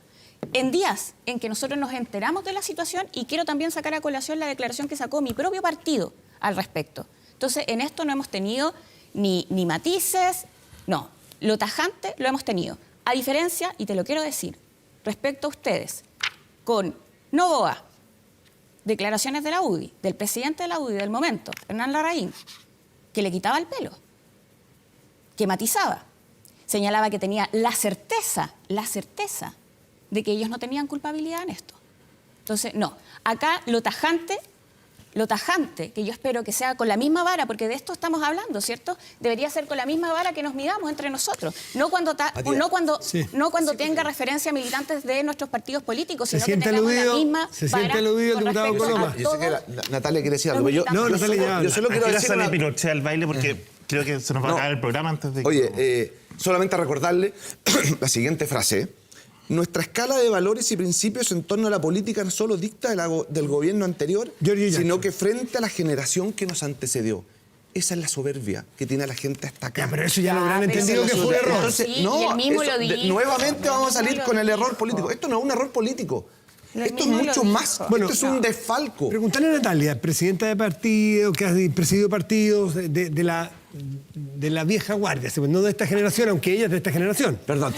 En días en que nosotros nos enteramos de la situación, y quiero también sacar a colación la declaración que sacó mi propio partido al respecto. Entonces, en esto no hemos tenido ni matices, no, lo tajante lo hemos tenido. A diferencia, y te lo quiero decir, respecto a ustedes, con Novoa, declaraciones de la UDI, del presidente de la UDI del momento, Hernán Larraín, que le quitaba el pelo, que matizaba, señalaba que tenía la certeza de que ellos no tenían culpabilidad en esto. Entonces, no, acá lo tajante, que yo espero que sea con la misma vara, porque de esto estamos hablando, ¿cierto? Debería ser con la misma vara que nos midamos entre nosotros, no cuando tenga referencia a militantes de nuestros partidos políticos, sino que tengamos la misma se vara siente aludido el con diputado respecto Coloma. a Yo sé que todos Natalia quiere decir algo, pero No, Natalia ya habla. yo solo quiero Aquí decir sale una- Pinochet al baile porque creo que se nos va a acabar el programa antes de que... Oye, solamente recordarle la siguiente frase. Nuestra escala de valores y principios en torno a la política no solo dicta del gobierno anterior, Giorgio Jackson. sino que frente a la generación que nos antecedió. Esa es la soberbia que tiene la gente hasta acá. Ya, pero eso ya lo habrán pero entendido sí, que fue un error. Entonces, Sí, y él mismo lo dijo. nuevamente vamos a Él salir mismo con lo el error dijo. político. Esto no es un error político. Él Esto es mismo lo mucho dijo. más. Bueno, esto es un desfalco. Preguntarle a Natalia, presidenta de partido, que ha presidido partidos de la vieja guardia, no de esta generación, aunque ella es de esta generación. Perdón,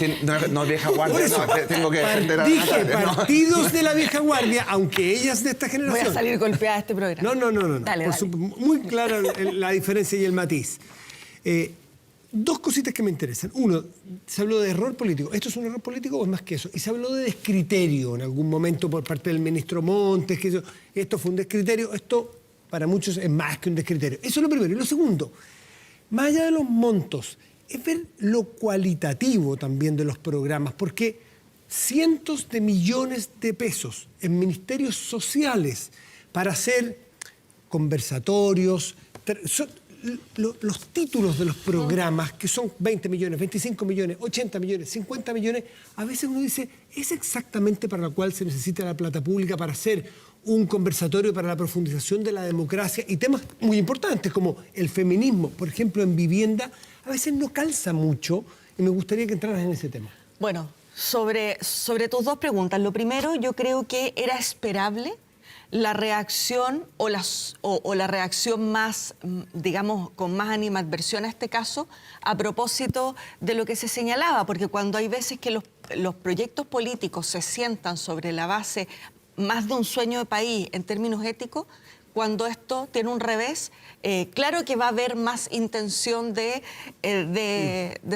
no vieja guardia, Por eso, tengo que defender a dije Natalia, ¿no? partidos de la vieja guardia, aunque ella es de esta Voy generación. a salir golpeada de este programa. No. Dale, Por dale. muy clara la diferencia y el matiz. Dos cositas que me interesan. Uno, se habló de error político. ¿Esto es un error político o es más que eso? Y se habló de descriterio en algún momento por parte del ministro Montes, que esto fue un descriterio. Esto para muchos es más que un descriterio. Eso es lo primero. Y lo segundo, más allá de los montos, es ver lo cualitativo también de los programas, porque cientos de millones de pesos en ministerios sociales para hacer conversatorios, los títulos de los programas, que son 20 millones, 25 millones, 80 millones, 50 millones, a veces uno dice, es exactamente para lo cual se necesita la plata pública para hacer un conversatorio para la profundización de la democracia y temas muy importantes como el feminismo, por ejemplo, en vivienda, a veces no calza mucho y me gustaría que entraras en ese tema. Bueno, sobre tus dos preguntas. Lo primero, yo creo que era esperable la reacción o la reacción más, digamos, con más animadversión a este caso, a propósito de lo que se señalaba, porque cuando hay veces que los proyectos políticos se sientan sobre la base más de un sueño de país en términos éticos, cuando esto tiene un revés, claro que va a haber más intención de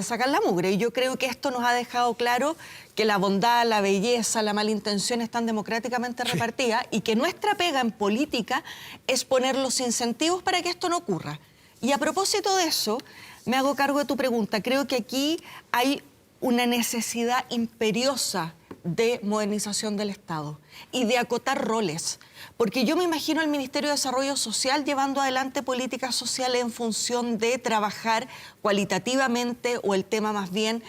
sacar la mugre. Y yo creo que esto nos ha dejado claro que la bondad, la belleza, la mala intención están democráticamente repartidas y que nuestra pega en política es poner los incentivos para que esto no ocurra. Y a propósito de eso, me hago cargo de tu pregunta. Creo que aquí hay una necesidad imperiosa de modernización del Estado y de acotar roles. Porque yo me imagino al Ministerio de Desarrollo Social llevando adelante políticas sociales en función de trabajar cualitativamente o el tema más bien,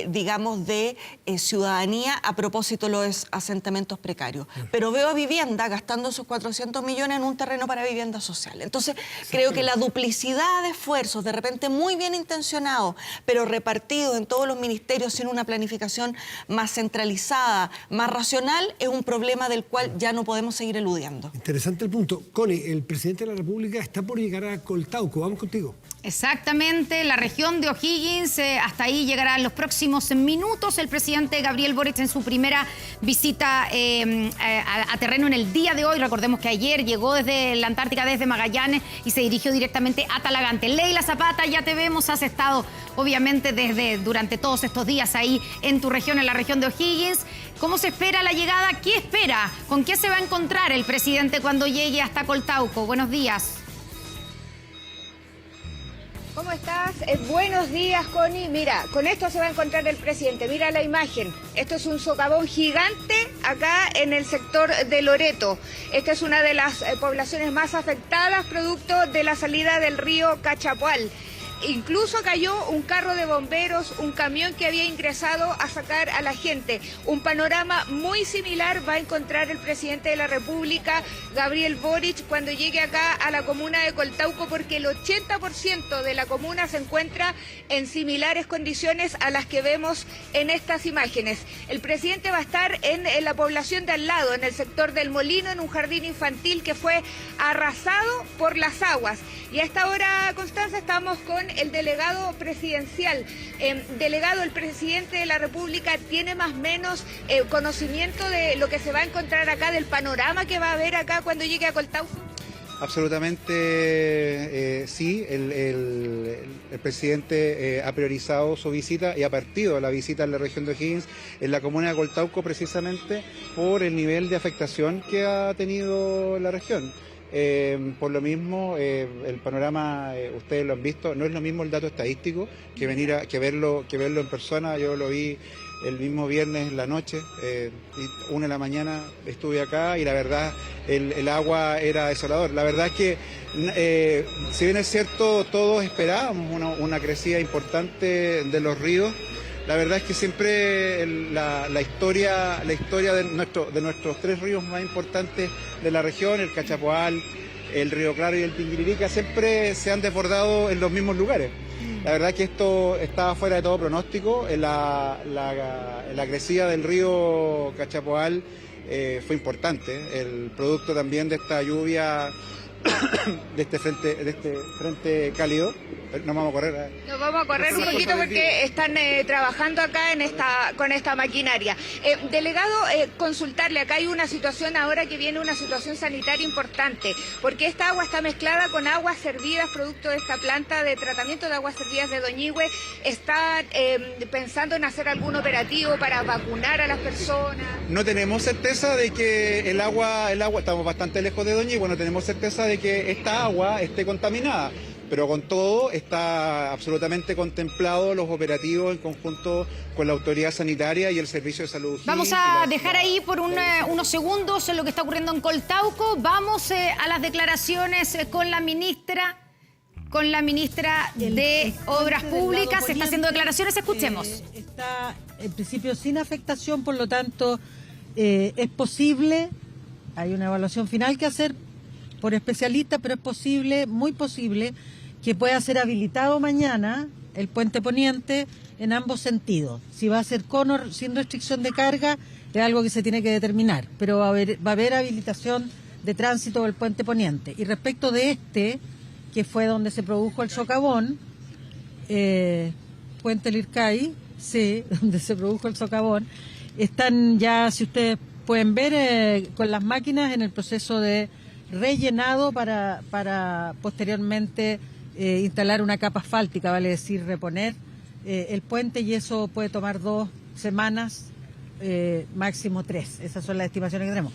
digamos, de ciudadanía a propósito de los asentamientos precarios. Pero veo a Vivienda gastando esos 400 millones en un terreno para vivienda social. Entonces, creo que la duplicidad de esfuerzos, de repente muy bien intencionados, pero repartidos en todos los ministerios sin una planificación más centralizada, más racional, es un problema del cual ya no podemos seguir eludiendo. Interesante el punto. Connie, el presidente de la República está por llegar a Coltauco. Vamos contigo. Exactamente, la región de O'Higgins, hasta ahí llegará en los próximos minutos el presidente Gabriel Boric en su primera visita a terreno en el día de hoy. Recordemos que ayer llegó desde la Antártica, desde Magallanes, y se dirigió directamente a Talagante. Leila Zapata, ya te vemos, has estado obviamente durante todos estos días ahí en tu región, en la región de O'Higgins. ¿Cómo se espera la llegada? ¿Qué espera? ¿Con qué se va a encontrar el presidente cuando llegue hasta Coltauco? Buenos días. ¿Cómo estás? Buenos días, Connie. Mira, con esto se va a encontrar el presidente. Mira la imagen. Esto es un socavón gigante acá en el sector de Loreto. Esta es una de las poblaciones más afectadas producto de la salida del río Cachapual. Incluso cayó un carro de bomberos, un camión que había ingresado a sacar a la gente. Un panorama muy similar va a encontrar el presidente de la República, Gabriel Boric, cuando llegue acá a la comuna de Coltauco, porque el 80% de la comuna se encuentra en similares condiciones a las que vemos en estas imágenes. El presidente va a estar en la población de al lado, en el sector del Molino, en un jardín infantil que fue arrasado por las aguas. Y a esta hora, Constanza, estamos con el delegado presidencial. Delegado, el presidente de la República tiene más o menos conocimiento de lo que se va a encontrar acá, del panorama que va a haber acá cuando llegue a Coltauco. Absolutamente sí, el presidente ha priorizado su visita y ha partido la visita en la región de O'Higgins, en la comuna de Coltauco, precisamente por el nivel de afectación que ha tenido la región. Por lo mismo, el panorama, ustedes lo han visto, no es lo mismo el dato estadístico que verlo en persona. Yo lo vi el mismo viernes en la noche, 1 de la mañana estuve acá y la verdad el agua era desolador. La verdad es que, si bien es cierto, todos esperábamos una crecida importante de los ríos. La verdad es que siempre la historia de nuestros 3 ríos más importantes de la región, el Cachapoal, el Río Claro y el Tinguiririca, siempre se han desbordado en los mismos lugares. La verdad es que esto estaba fuera de todo pronóstico. La crecida del río Cachapoal fue importante. El producto también de esta lluvia, de este frente cálido. Nos vamos a correr. Nos vamos a correr un poquito porque están trabajando acá con esta maquinaria. Delegado, consultarle, acá hay una situación ahora que viene, una situación sanitaria importante, porque esta agua está mezclada con aguas servidas, producto de esta planta de tratamiento de aguas servidas de Doñihue. ¿Está pensando en hacer algún operativo para vacunar a las personas? No tenemos certeza de que el agua, estamos bastante lejos de Doñihue, no tenemos certeza de que esta agua esté contaminada. Pero con todo está absolutamente contemplado los operativos en conjunto con la autoridad sanitaria y el servicio de salud. Vamos a dejar ahí por unos segundos lo que está ocurriendo en Coltauco. Vamos a las declaraciones con la ministra de Obras Públicas. Se está haciendo declaraciones, escuchemos. Está en principio sin afectación, por lo tanto es posible, hay una evaluación final que hacer por especialistas, pero es posible, muy posible, que pueda ser habilitado mañana el puente poniente en ambos sentidos. Si va a ser con o sin restricción de carga es algo que se tiene que determinar, pero va a haber habilitación de tránsito del puente poniente. Y respecto de que fue donde se produjo el socavón, Puente Lircay, sí, donde se produjo el socavón, están ya, si ustedes pueden ver, con las máquinas en el proceso de rellenado para posteriormente instalar una capa asfáltica, vale decir, reponer el puente, y eso puede tomar 2 semanas, máximo 3. Esas son las estimaciones que tenemos.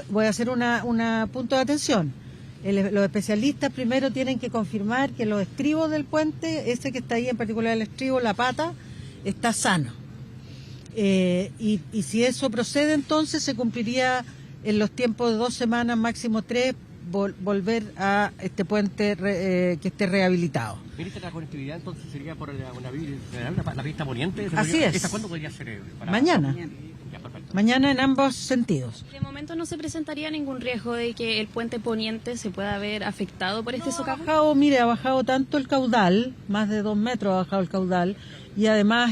Voy a hacer una punto de atención. Los especialistas primero tienen que confirmar que los estribos del puente, ese que está ahí, en particular el estribo, la pata, está sano. Y si eso procede, entonces se cumpliría en los tiempos de 2 semanas, máximo 3, volver a este puente que esté rehabilitado. ¿Ministra, la conectividad entonces sería por la pista poniente? Así es. ¿Esta cuándo podría ser? Mañana. Mañana en ambos sentidos. De momento no se presentaría ningún riesgo de que el puente poniente se pueda ver afectado por este socavón. Ha bajado tanto el caudal, más de 2 metros ha bajado el caudal, y además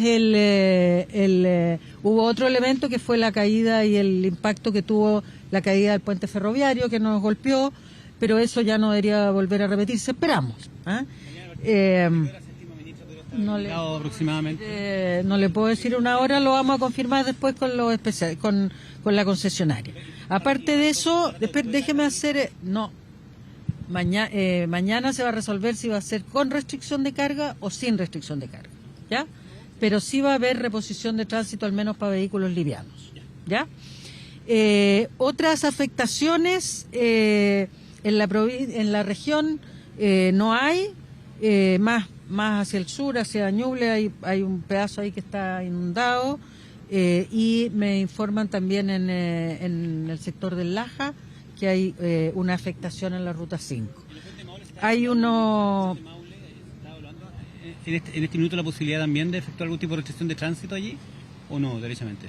hubo otro elemento que fue la caída y el impacto que tuvo la caída del puente ferroviario que nos golpeó, pero eso ya no debería volver a repetirse, esperamos. No le puedo decir una hora, lo vamos a confirmar después con los con la concesionaria. Aparte de eso, déjeme hacer... Mañana se va a resolver si va a ser con restricción de carga o sin restricción de carga, ¿ya? Pero sí va a haber reposición de tránsito, al menos para vehículos livianos, ¿ya? Otras afectaciones en la región no hay, más hacia el sur, hacia Ñuble, hay un pedazo ahí que está inundado, y me informan también en el sector del Laja que hay una afectación en la ruta 5. Hay uno... ¿En este minuto la posibilidad también de efectuar algún tipo de restricción de tránsito allí o no, derechamente?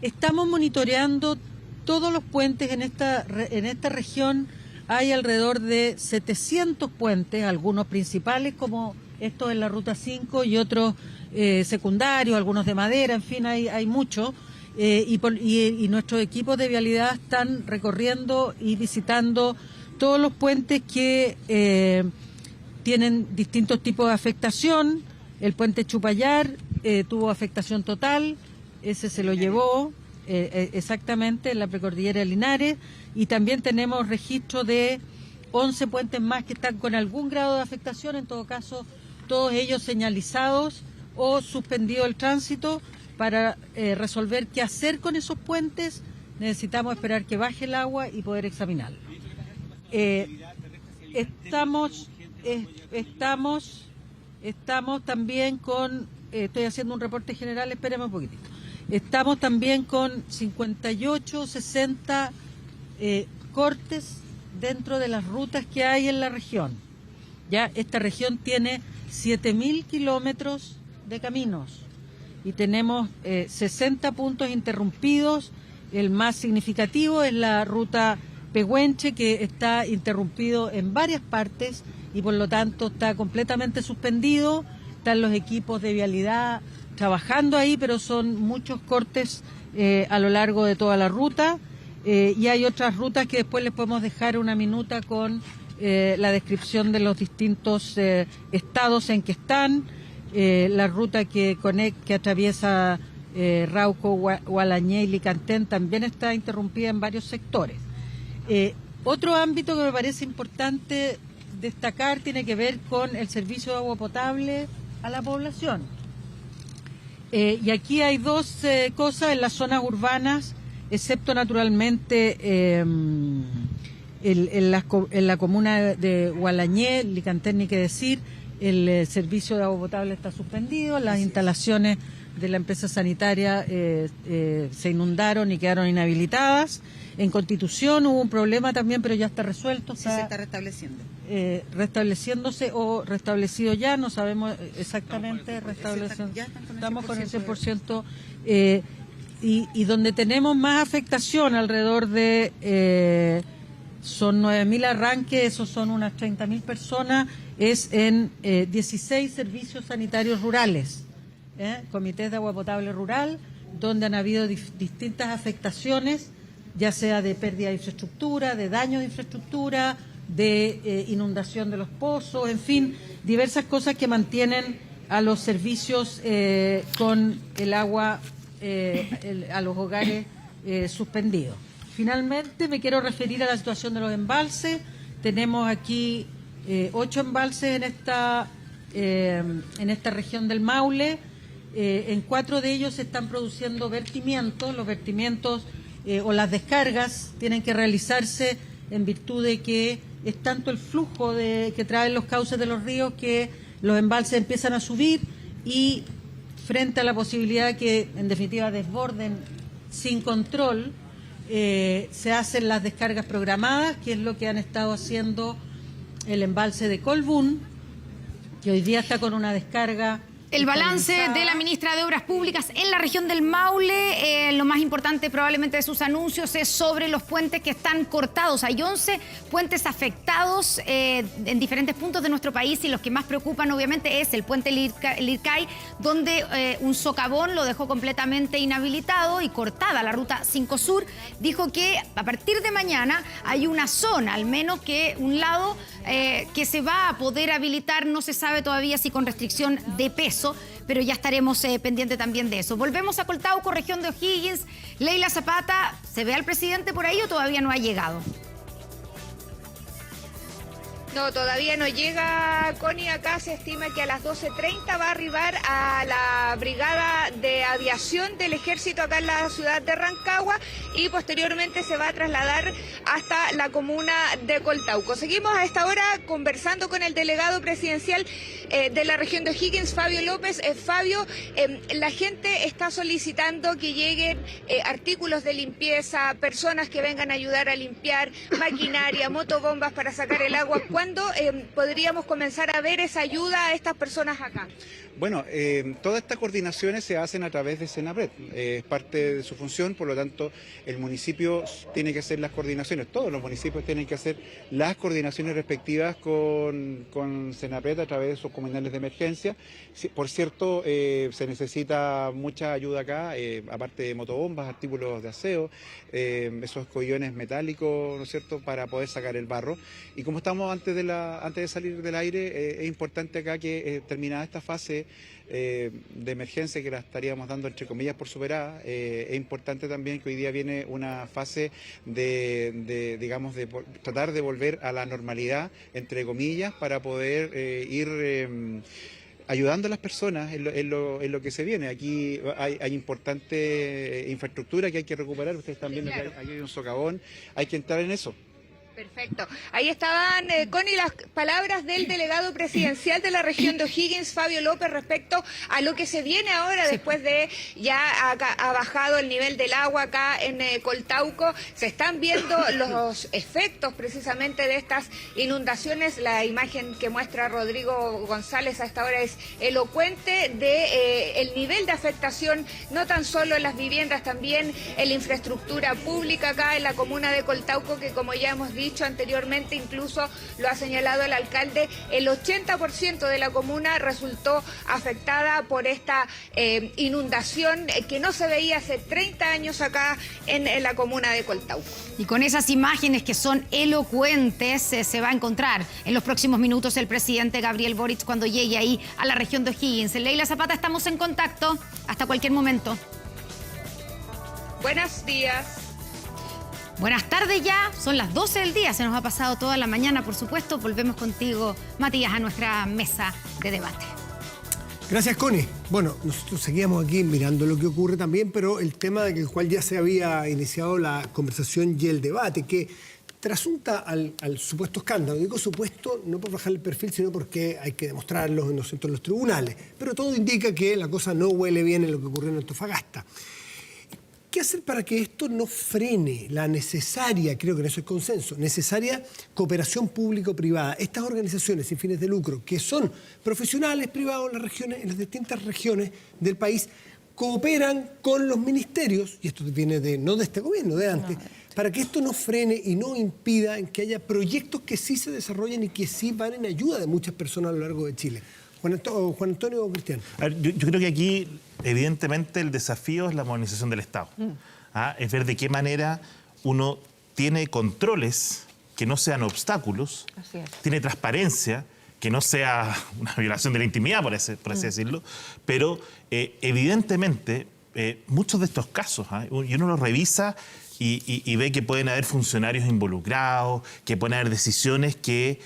Estamos monitoreando todos los puentes en esta región. Hay alrededor de 700 puentes, algunos principales como estos en la ruta 5 y otros secundarios, algunos de madera, en fin, hay muchos. Y nuestros equipos de vialidad están recorriendo y visitando todos los puentes que tienen distintos tipos de afectación. El puente Chupayar tuvo afectación total, ese se lo llevó exactamente en la precordillera de Linares, y también tenemos registro de 11 puentes más que están con algún grado de afectación, en todo caso todos ellos señalizados o suspendido el tránsito. Para resolver qué hacer con esos puentes necesitamos esperar que baje el agua y poder examinarlo. Estamos también con, estoy haciendo un reporte general, espérame un poquitito. Estamos también con 58, 60 cortes dentro de las rutas que hay en la región. Ya esta región tiene 7.000 kilómetros de caminos y tenemos 60 puntos interrumpidos. El más significativo es la ruta Pehuenche, que está interrumpido en varias partes y por lo tanto está completamente suspendido. Están los equipos de vialidad trabajando ahí, pero son muchos cortes a lo largo de toda la ruta. Y hay otras rutas que después les podemos dejar una minuta con la descripción de los distintos estados en que están. La ruta que atraviesa Rauco, Gualañé y Licantén también está interrumpida en varios sectores. Otro ámbito que me parece importante destacar tiene que ver con el servicio de agua potable a la población. Y aquí hay dos cosas en las zonas urbanas, excepto naturalmente en la comuna de Gualañé, Licantén, ni que decir. El servicio de agua potable está suspendido, las instalaciones de la empresa sanitaria se inundaron y quedaron inhabilitadas. En Constitución hubo un problema también, pero ya está resuelto. Sí, se está restableciendo. Restableciéndose o restablecido ya, no sabemos exactamente. Estamos con el 100%. Y donde tenemos más afectación, alrededor de... son 9.000 arranques, esos son unas 30.000 personas, es en 16 servicios sanitarios rurales, comités de agua potable rural, donde han habido distintas afectaciones, ya sea de pérdida de infraestructura, de daño de infraestructura, de inundación de los pozos, en fin, diversas cosas que mantienen a los servicios con el agua a los hogares suspendidos. Finalmente me quiero referir a la situación de los embalses. Tenemos aquí 8 embalses en esta región del Maule. En 4 de ellos se están produciendo vertimientos. Los vertimientos o las descargas tienen que realizarse en virtud de que es tanto el flujo que traen los cauces de los ríos que los embalses empiezan a subir, y frente a la posibilidad que en definitiva desborden sin control, se hacen las descargas programadas, que es lo que han estado haciendo el embalse de Colbún, que hoy día está con una descarga. El balance de la ministra de Obras Públicas en la región del Maule, lo más importante probablemente de sus anuncios es sobre los puentes que están cortados. Hay 11 puentes afectados en diferentes puntos de nuestro país, y los que más preocupan obviamente es el puente Lircay, donde un socavón lo dejó completamente inhabilitado y cortada la ruta 5 Sur. Dijo que a partir de mañana hay una zona, al menos que un lado, que se va a poder habilitar, no se sabe todavía si con restricción de peso, pero ya estaremos pendientes también de eso. Volvemos a Coltauco, región de O'Higgins. Leila Zapata, ¿se ve al presidente por ahí o todavía no ha llegado? No, todavía no llega, Connie. Acá se estima que a las 12:30 va a arribar a la brigada de aviación del ejército acá en la ciudad de Rancagua, y posteriormente se va a trasladar hasta la comuna de Coltauco. Seguimos a esta hora conversando con el delegado presidencial de la región de O'Higgins, Fabio López. Fabio, la gente está solicitando que lleguen artículos de limpieza, personas que vengan a ayudar a limpiar, maquinaria, motobombas para sacar el agua. ¿Cuándo podríamos comenzar a ver esa ayuda a estas personas acá? Bueno, todas estas coordinaciones se hacen a través de Senapred, es parte de su función, por lo tanto el municipio tiene que hacer las coordinaciones, todos los municipios tienen que hacer las coordinaciones respectivas con Senapred a través de sus comunales de emergencia. Por cierto, se necesita mucha ayuda acá, aparte de motobombas, artículos de aseo, esos collones metálicos, ¿no es cierto?, para poder sacar el barro. Y como estamos antes de salir del aire, es importante acá que terminada esta fase de emergencia, que la estaríamos dando entre comillas por superada, es importante también que hoy día viene una fase digamos, de tratar de volver a la normalidad, entre comillas, para poder ir ayudando a las personas en lo que se viene. Aquí hay importante infraestructura que hay que recuperar. Ustedes están viendo que aquí hay un socavón, hay que entrar en eso. Perfecto. Ahí estaban, Connie, las palabras del delegado presidencial de la región de O'Higgins, Fabio López, respecto a lo que se viene ahora después de ya ha bajado el nivel del agua acá en Coltauco. Se están viendo los efectos precisamente de estas inundaciones. La imagen que muestra Rodrigo González a esta hora es elocuente de el nivel de afectación, no tan solo en las viviendas, también en la infraestructura pública acá en la comuna de Coltauco, que como ya hemos dicho anteriormente, incluso lo ha señalado el alcalde, el 80% de la comuna resultó afectada por esta inundación que no se veía hace 30 años acá en la comuna de Coltauco. Y con esas imágenes que son elocuentes, se va a encontrar en los próximos minutos el presidente Gabriel Boric cuando llegue ahí a la región de O'Higgins. Leila Zapata, estamos en contacto hasta cualquier momento. Buenos días. Buenas tardes ya, son las 12 del día, se nos ha pasado toda la mañana, por supuesto. Volvemos contigo, Matías, a nuestra mesa de debate. Gracias, Connie. Bueno, nosotros seguíamos aquí mirando lo que ocurre también, pero el tema del cual ya se había iniciado la conversación y el debate, que trasunta al supuesto escándalo. Digo supuesto no por bajar el perfil, sino porque hay que demostrarlo en los tribunales. Pero todo indica que la cosa no huele bien en lo que ocurrió en Antofagasta. ¿Qué hacer para que esto no frene la necesaria, creo que en eso es consenso, necesaria cooperación público-privada? Estas organizaciones sin fines de lucro, que son profesionales privados en las distintas regiones del país, cooperan con los ministerios, y esto viene no de este gobierno, de antes, para que esto no frene y no impida en que haya proyectos que sí se desarrollen y que sí van en ayuda de muchas personas a lo largo de Chile. Juan Antonio o Cristian. A ver, yo creo que aquí, evidentemente, el desafío es la modernización del Estado. Es ver de qué manera uno tiene controles que no sean obstáculos, tiene transparencia, que no sea una violación de la intimidad, por así decirlo, pero evidentemente muchos de estos casos, y uno los revisa y ve que pueden haber funcionarios involucrados, que pueden haber decisiones que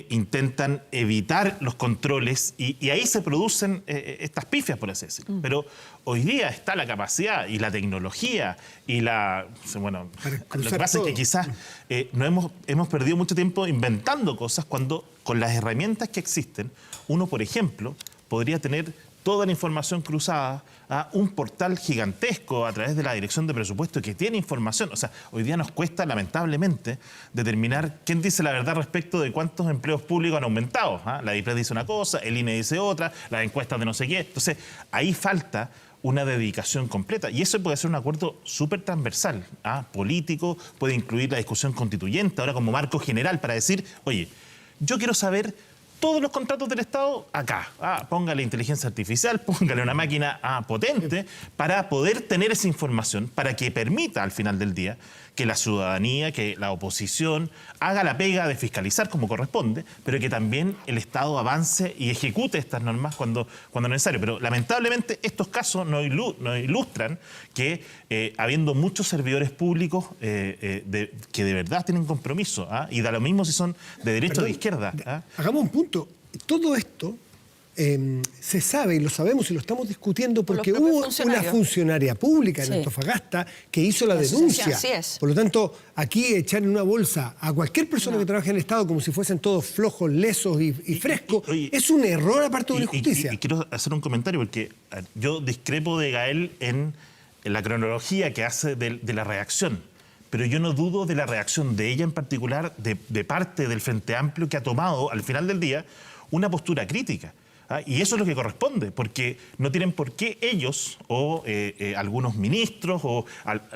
intentan evitar los controles y ahí se producen estas pifias, por así decirlo. Pero hoy día está la capacidad y la tecnología y la... Bueno, lo que pasa es que quizás hemos perdido mucho tiempo inventando cosas cuando con las herramientas que existen, uno, por ejemplo, podría tener toda la información cruzada a un portal gigantesco a través de la Dirección de Presupuesto que tiene información. O sea, hoy día nos cuesta, lamentablemente, determinar quién dice la verdad respecto de cuántos empleos públicos han aumentado. La DIPRES dice una cosa, el INE dice otra, las encuestas de no sé qué. Entonces, ahí falta una dedicación completa. Y eso puede ser un acuerdo súper transversal, político, puede incluir la discusión constituyente, ahora como marco general, para decir, oye, yo quiero saber todos los contratos del Estado acá. Póngale inteligencia artificial, póngale una máquina potente para poder tener esa información, para que permita al final del día que la ciudadanía, que la oposición haga la pega de fiscalizar como corresponde, pero que también el Estado avance y ejecute estas normas cuando es necesario. Pero lamentablemente estos casos nos ilustran que habiendo muchos servidores públicos que de verdad tienen compromiso, y da lo mismo si son de derecha o de izquierda. Hagamos un punto. Todo esto se sabe y lo sabemos y lo estamos discutiendo porque hubo una funcionaria pública en Antofagasta que hizo la denuncia. Así es. Por lo tanto, aquí echar en una bolsa a cualquier persona que trabaje en el Estado como si fuesen todos flojos, lesos y frescos es un error aparte de una injusticia. Y quiero hacer un comentario porque yo discrepo de Gael en la cronología que hace de la reacción. Pero yo no dudo de la reacción de ella en particular, de parte del Frente Amplio, que ha tomado al final del día una postura crítica. Y eso es lo que corresponde, porque no tienen por qué ellos o algunos ministros o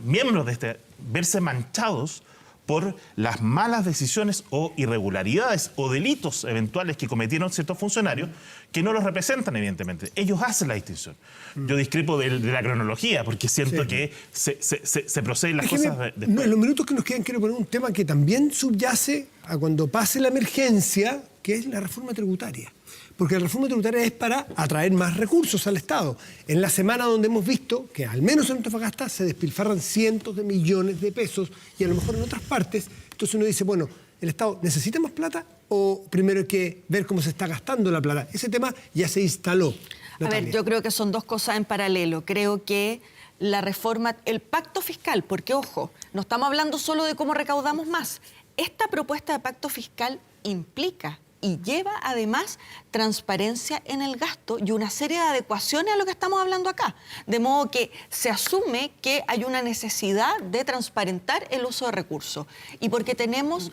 miembros de verse manchados por las malas decisiones o irregularidades o delitos eventuales que cometieron ciertos funcionarios que no los representan, evidentemente. Ellos hacen la distinción. Yo discrepo de la cronología porque siento que se proceden las cosas después. No, en los minutos que nos quedan quiero poner un tema que también subyace a cuando pase la emergencia, que es la reforma tributaria. Porque la reforma tributaria es para atraer más recursos al Estado. En la semana donde hemos visto que al menos en Antofagasta se despilfarran cientos de millones de pesos y a lo mejor en otras partes, entonces uno dice, bueno, ¿el Estado necesita más plata o primero hay que ver cómo se está gastando la plata? Ese tema ya se instaló. Natalia. A ver, yo creo que son dos cosas en paralelo. Creo que la reforma, el pacto fiscal, porque ojo, no estamos hablando solo de cómo recaudamos más. Esta propuesta de pacto fiscal implica y lleva además transparencia en el gasto y una serie de adecuaciones a lo que estamos hablando acá. De modo que se asume que hay una necesidad de transparentar el uso de recursos. Y porque tenemos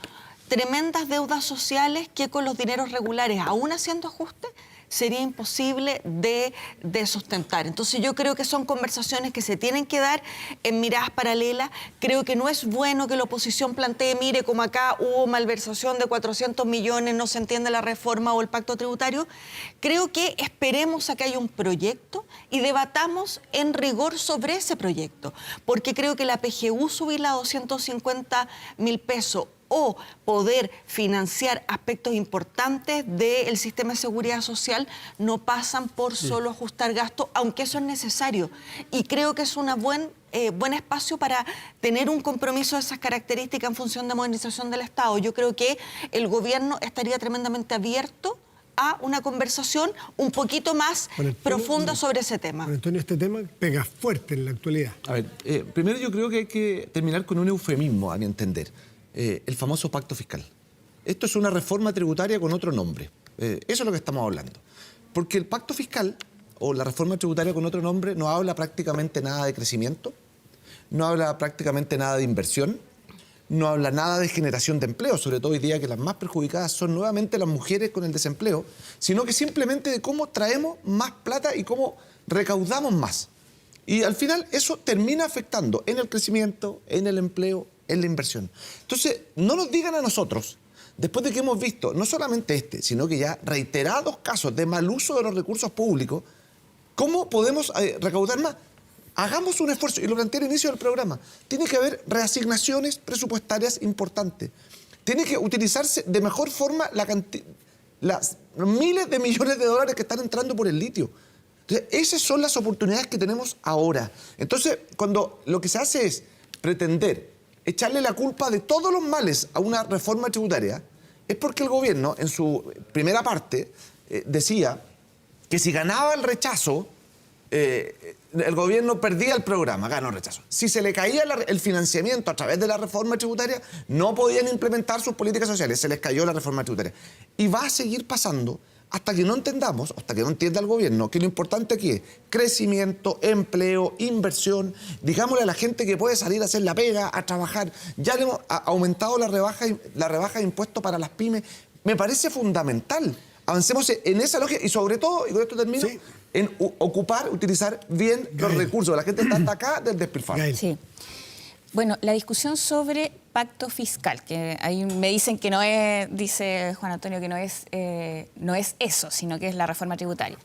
tremendas deudas sociales que con los dineros regulares, aún haciendo ajustes, sería imposible de sustentar. Entonces yo creo que son conversaciones que se tienen que dar en miradas paralelas. Creo que no es bueno que la oposición plantee, mire, como acá hubo malversación de 400 millones, no se entiende la reforma o el pacto tributario. Creo que esperemos a que haya un proyecto y debatamos en rigor sobre ese proyecto. Porque creo que la PGU subirla a 250.000 pesos o poder financiar aspectos importantes del sistema de seguridad social no pasan por solo ajustar gastos, aunque eso es necesario. Y creo que es un buen espacio para tener un compromiso de esas características en función de modernización del Estado. Yo creo que el gobierno estaría tremendamente abierto a una conversación un poquito más profunda sobre ese tema. Bueno, Antonio, este tema pega fuerte en la actualidad. A ver, primero yo creo que hay que terminar con un eufemismo, a mi entender. El famoso pacto fiscal. Esto es una reforma tributaria con otro nombre. Eso es lo que estamos hablando. Porque el pacto fiscal o la reforma tributaria con otro nombre no habla prácticamente nada de crecimiento, no habla prácticamente nada de inversión, no habla nada de generación de empleo, sobre todo hoy día que las más perjudicadas son nuevamente las mujeres con el desempleo, sino que simplemente de cómo traemos más plata y cómo recaudamos más. Y al final eso termina afectando en el crecimiento, en el empleo, en la inversión. Entonces, no nos digan a nosotros, después de que hemos visto no solamente sino que ya reiterados casos de mal uso de los recursos públicos, ¿cómo podemos recaudar más? Hagamos un esfuerzo, y lo planteé al inicio del programa. Tiene que haber reasignaciones presupuestarias importantes. Tiene que utilizarse de mejor forma las miles de millones de dólares que están entrando por el litio. Entonces, esas son las oportunidades que tenemos ahora. Entonces, cuando lo que se hace es pretender echarle la culpa de todos los males a una reforma tributaria, es porque el gobierno, en su primera parte, decía que si ganaba el rechazo, el gobierno perdía el programa, ganó el rechazo. Si se le caía el financiamiento a través de la reforma tributaria, no podían implementar sus políticas sociales, se les cayó la reforma tributaria. Y va a seguir pasando hasta que no entendamos, hasta que no entienda el gobierno, que lo importante aquí es crecimiento, empleo, inversión. Digámosle a la gente que puede salir a hacer la pega, a trabajar. Ya le hemos aumentado la rebaja de impuestos para las pymes. Me parece fundamental. Avancemos en esa lógica y sobre todo, y con esto termino, sí, en utilizar bien los recursos. La gente está hasta acá del despilfarro. Sí. Bueno, la discusión sobre pacto fiscal, que ahí me dicen que no es, dice Juan Antonio, que no es eso, sino que es la reforma tributaria.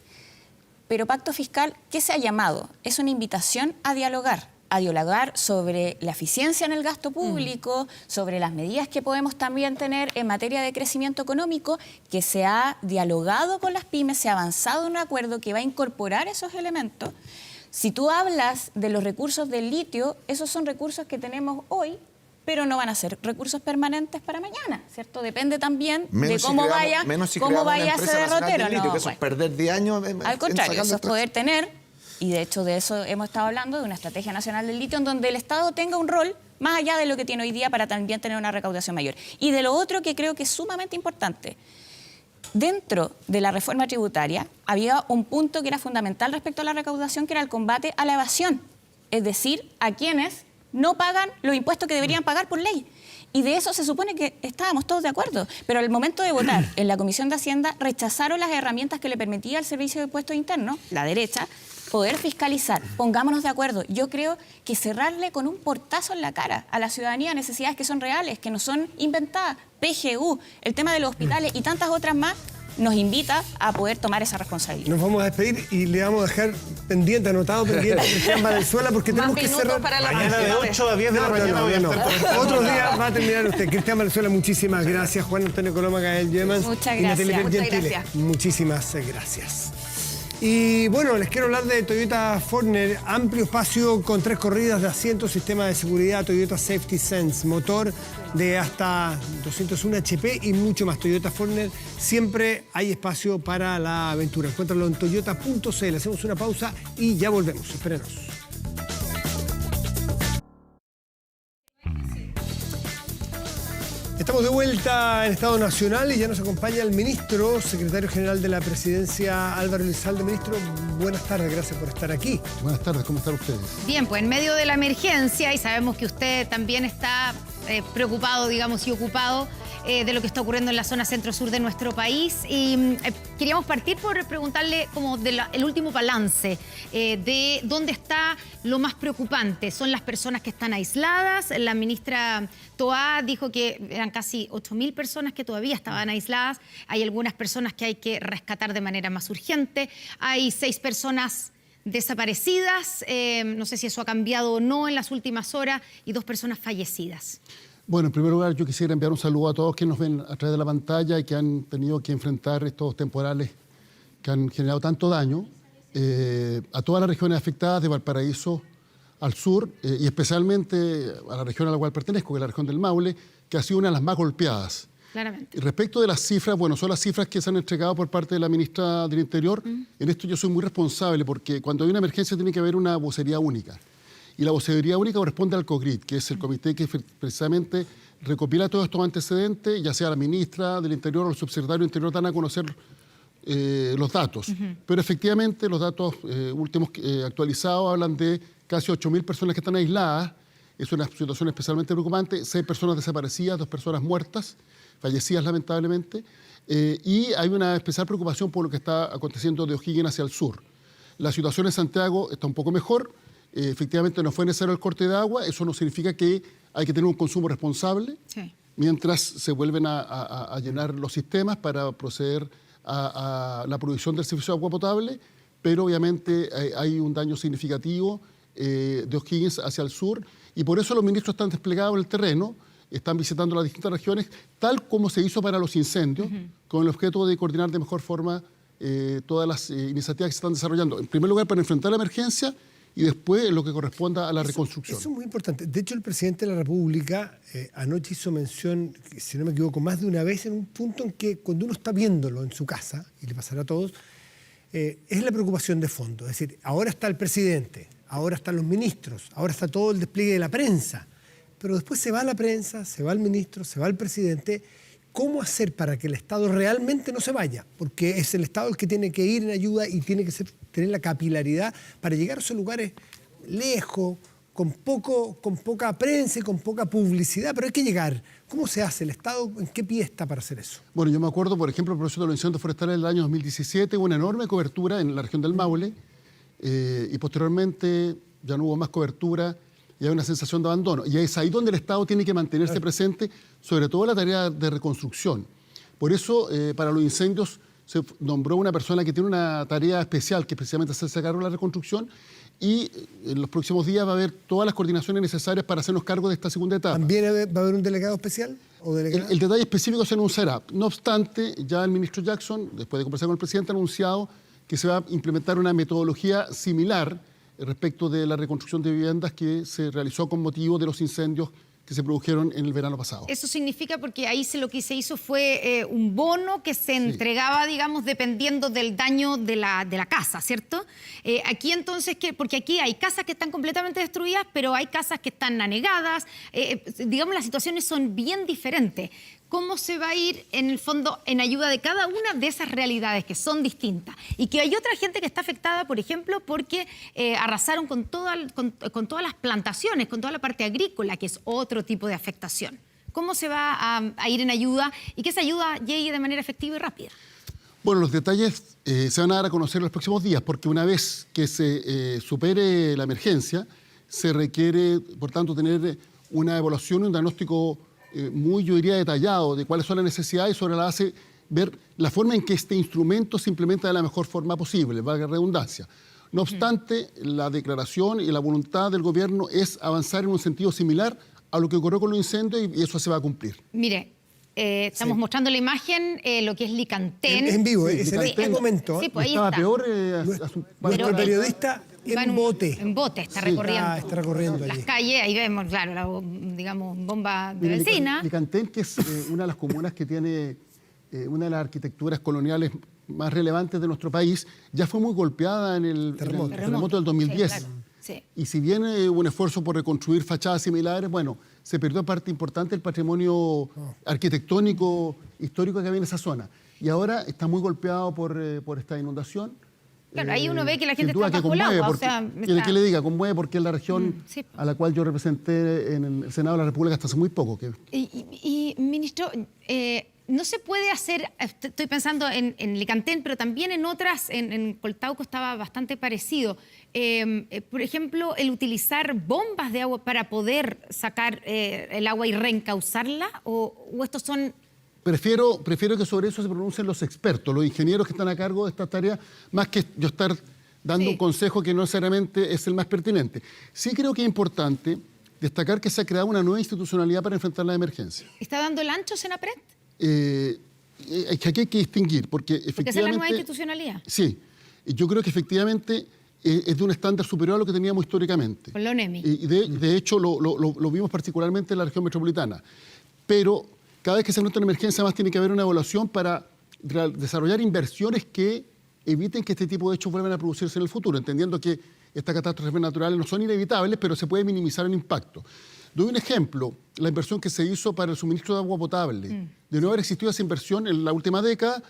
Pero pacto fiscal, ¿qué se ha llamado? Es una invitación a dialogar sobre la eficiencia en el gasto público, sobre las medidas que podemos también tener en materia de crecimiento económico, que se ha dialogado con las pymes, se ha avanzado en un acuerdo que va a incorporar esos elementos. Si tú hablas de los recursos del litio, esos son recursos que tenemos hoy, pero no van a ser recursos permanentes para mañana, ¿cierto? Depende también de cómo vaya ese derrotero. Litio, que eso es perder 10 años. Al contrario, eso es poder tener, y de hecho de eso hemos estado hablando, de una estrategia nacional del litio en donde el Estado tenga un rol más allá de lo que tiene hoy día para también tener una recaudación mayor. Y de lo otro que creo que es sumamente importante, dentro de la reforma tributaria había un punto que era fundamental respecto a la recaudación, que era el combate a la evasión, es decir, a quienes no pagan los impuestos que deberían pagar por ley. Y de eso se supone que estábamos todos de acuerdo. Pero al momento de votar en la Comisión de Hacienda rechazaron las herramientas que le permitía al Servicio de Impuestos Internos, la derecha, poder fiscalizar. Pongámonos de acuerdo. Yo creo que cerrarle con un portazo en la cara a la ciudadanía necesidades que son reales, que no son inventadas, PGU, el tema de los hospitales y tantas otras más, nos invita a poder tomar esa responsabilidad. Nos vamos a despedir y le vamos a dejar anotado pendiente a Cristian Valenzuela, porque tenemos que cerrar. Mañana de 8 a 10 de la mañana voy a estar. Otros días va a terminar usted. Cristian Valenzuela, muchísimas gracias. Juan Antonio Coloma, Gael Yemans. Muchas y gracias. Natalia Gentile. Muchísimas gracias. Y bueno, les quiero hablar de Toyota Fortner, amplio espacio con 3 corridas de asientos, sistema de seguridad Toyota Safety Sense, motor de hasta 201 HP y mucho más. Toyota Fortner, siempre hay espacio para la aventura. Encuéntralo en toyota.cl. Hacemos una pausa y ya volvemos. Espérenos. Estamos de vuelta en Estado Nacional y ya nos acompaña el ministro, secretario general de la Presidencia, Álvaro Elizalde. Ministro, buenas tardes, gracias por estar aquí. Buenas tardes, ¿cómo están ustedes? Bien, pues en medio de la emergencia, y sabemos que usted también está preocupado, digamos, y ocupado de lo que está ocurriendo en la zona centro-sur de nuestro país. Y queríamos partir por preguntarle como el último balance de dónde está lo más preocupante. ¿Son las personas que están aisladas? La ministra Toá dijo que eran casi 8.000 personas que todavía estaban aisladas. Hay algunas personas que hay que rescatar de manera más urgente. Hay 6 personas desaparecidas, no sé si eso ha cambiado o no en las últimas horas, y 2 personas fallecidas. Bueno, en primer lugar yo quisiera enviar un saludo a todos que nos ven a través de la pantalla y que han tenido que enfrentar estos temporales que han generado tanto daño, a todas las regiones afectadas, de Valparaíso al sur, y especialmente a la región a la cual pertenezco, que es la región del Maule, que ha sido una de las más golpeadas. Claramente. Y respecto de las cifras, bueno, son las cifras que se han entregado por parte de la ministra del Interior. En esto yo soy muy responsable porque cuando hay una emergencia tiene que haber una vocería única. Y la vocería única corresponde al COGRID, que es el comité que precisamente recopila todos estos antecedentes, ya sea la ministra del Interior o el subsecretario del Interior dan a conocer los datos. Pero efectivamente los datos últimos actualizados hablan de casi 8.000 personas que están aisladas. Es una situación especialmente preocupante. 6 personas desaparecidas, 2 personas muertas, fallecidas lamentablemente. Y hay una especial preocupación por lo que está aconteciendo de O'Higgins hacia el sur. La situación en Santiago está un poco mejor. Efectivamente no fue necesario el corte de agua. Eso no significa que hay que tener un consumo responsable. Sí. Mientras se vuelven a llenar los sistemas para proceder a la provisión del servicio de agua potable, pero obviamente hay un daño significativo de O'Higgins hacia el sur, y por eso los ministros están desplegados en el terreno, están visitando las distintas regiones, tal como se hizo para los incendios, con el objeto de coordinar de mejor forma todas las iniciativas que se están desarrollando. En primer lugar, para enfrentar la emergencia y después en lo que corresponda a la reconstrucción. Eso es muy importante. De hecho, el presidente de la República anoche hizo mención, si no me equivoco, más de una vez en un punto en que cuando uno está viéndolo en su casa, y le pasará a todos, es la preocupación de fondo. Es decir, ahora está el presidente, ahora están los ministros, ahora está todo el despliegue de la prensa, pero después se va la prensa, se va el ministro, se va el presidente. ¿Cómo hacer para que el Estado realmente no se vaya? Porque es el Estado el que tiene que ir en ayuda y tiene que tener la capilaridad para llegar a esos lugares lejos, con poca prensa y con poca publicidad, pero hay que llegar. ¿Cómo se hace? ¿El Estado en qué pie está para hacer eso? Bueno, yo me acuerdo, por ejemplo, el proceso de los incendios forestales del año 2017, hubo una enorme cobertura en la región del Maule y posteriormente ya no hubo más cobertura y hay una sensación de abandono. Y es ahí donde el Estado tiene que mantenerse presente, sobre todo en la tarea de reconstrucción. Por eso, para los incendios se nombró una persona que tiene una tarea especial, que es precisamente hacerse cargo de la reconstrucción, y en los próximos días va a haber todas las coordinaciones necesarias para hacernos cargo de esta segunda etapa. ¿También va a haber un delegado especial? ¿O el detalle específico se anunciará. No obstante, ya el ministro Jackson, después de conversar con el presidente, ha anunciado que se va a implementar una metodología similar respecto de la reconstrucción de viviendas que se realizó con motivo de los incendios que se produjeron en el verano pasado. Eso significa, porque ahí lo que se hizo fue un bono que se entregaba, digamos, dependiendo del daño de la casa, ¿cierto? Aquí entonces, porque aquí hay casas que están completamente destruidas, pero hay casas que están anegadas, digamos, las situaciones son bien diferentes. ¿Cómo se va a ir, en el fondo, en ayuda de cada una de esas realidades que son distintas? Y que hay otra gente que está afectada, por ejemplo, porque arrasaron con todas las plantaciones, con toda la parte agrícola, que es otro tipo de afectación. ¿Cómo se va a ir en ayuda y que esa ayuda llegue de manera efectiva y rápida? Bueno, los detalles se van a dar a conocer en los próximos días, porque una vez que se supere la emergencia, se requiere, por tanto, tener una evaluación y un diagnóstico muy, yo diría, detallado de cuáles son las necesidades y sobre la base ver la forma en que este instrumento se implementa de la mejor forma posible, valga la redundancia. No obstante, la declaración y la voluntad del gobierno es avanzar en un sentido similar a lo que ocurrió con los incendios y eso se va a cumplir. Mire, estamos mostrando la imagen, lo que es Licantén. En vivo, es en este momento. Sí, pues ahí estaba está. peor. Nuestro periodista en bote. En bote está recorriendo. Está recorriendo las allí. calles, ahí vemos, claro, digamos, bomba de benzina. Licantén, que es una de las comunas que tiene una de las arquitecturas coloniales más relevantes de nuestro país, ya fue muy golpeada en el terremoto del 2010. Sí, claro. Sí. Y si bien hubo un esfuerzo por reconstruir fachadas similares, bueno, se perdió parte importante del patrimonio arquitectónico, histórico que había en esa zona. Y ahora está muy golpeado por esta inundación. Claro, ahí uno ve que la gente está bajo el agua. ¿Qué le diga? Conmueve porque es la región a la cual yo representé en el Senado de la República hasta hace muy poco. Y ministro, no se puede hacer, estoy pensando en Licantén, pero también en otras, en Coltauco estaba bastante parecido. Por ejemplo, el utilizar bombas de agua para poder sacar el agua y reencauzarla, o estos son... Prefiero que sobre eso se pronuncien los expertos, los ingenieros que están a cargo de esta tarea, más que yo estar dando un consejo que no necesariamente es el más pertinente. Sí creo que es importante destacar que se ha creado una nueva institucionalidad para enfrentar la emergencia. ¿Está dando el ancho Senapred? Aquí hay que distinguir, porque efectivamente... Porque esa es la nueva institucionalidad. Sí, yo creo que efectivamente es de un estándar superior a lo que teníamos históricamente. Con la ONEMI. Y de hecho lo vimos particularmente en la región metropolitana. Pero cada vez que se encuentra una emergencia, más tiene que haber una evaluación para desarrollar inversiones que eviten que este tipo de hechos vuelvan a producirse en el futuro, entendiendo que estas catástrofes naturales no son inevitables, pero se puede minimizar el impacto. Doy un ejemplo, la inversión que se hizo para el suministro de agua potable. De no haber existido esa inversión en la última década,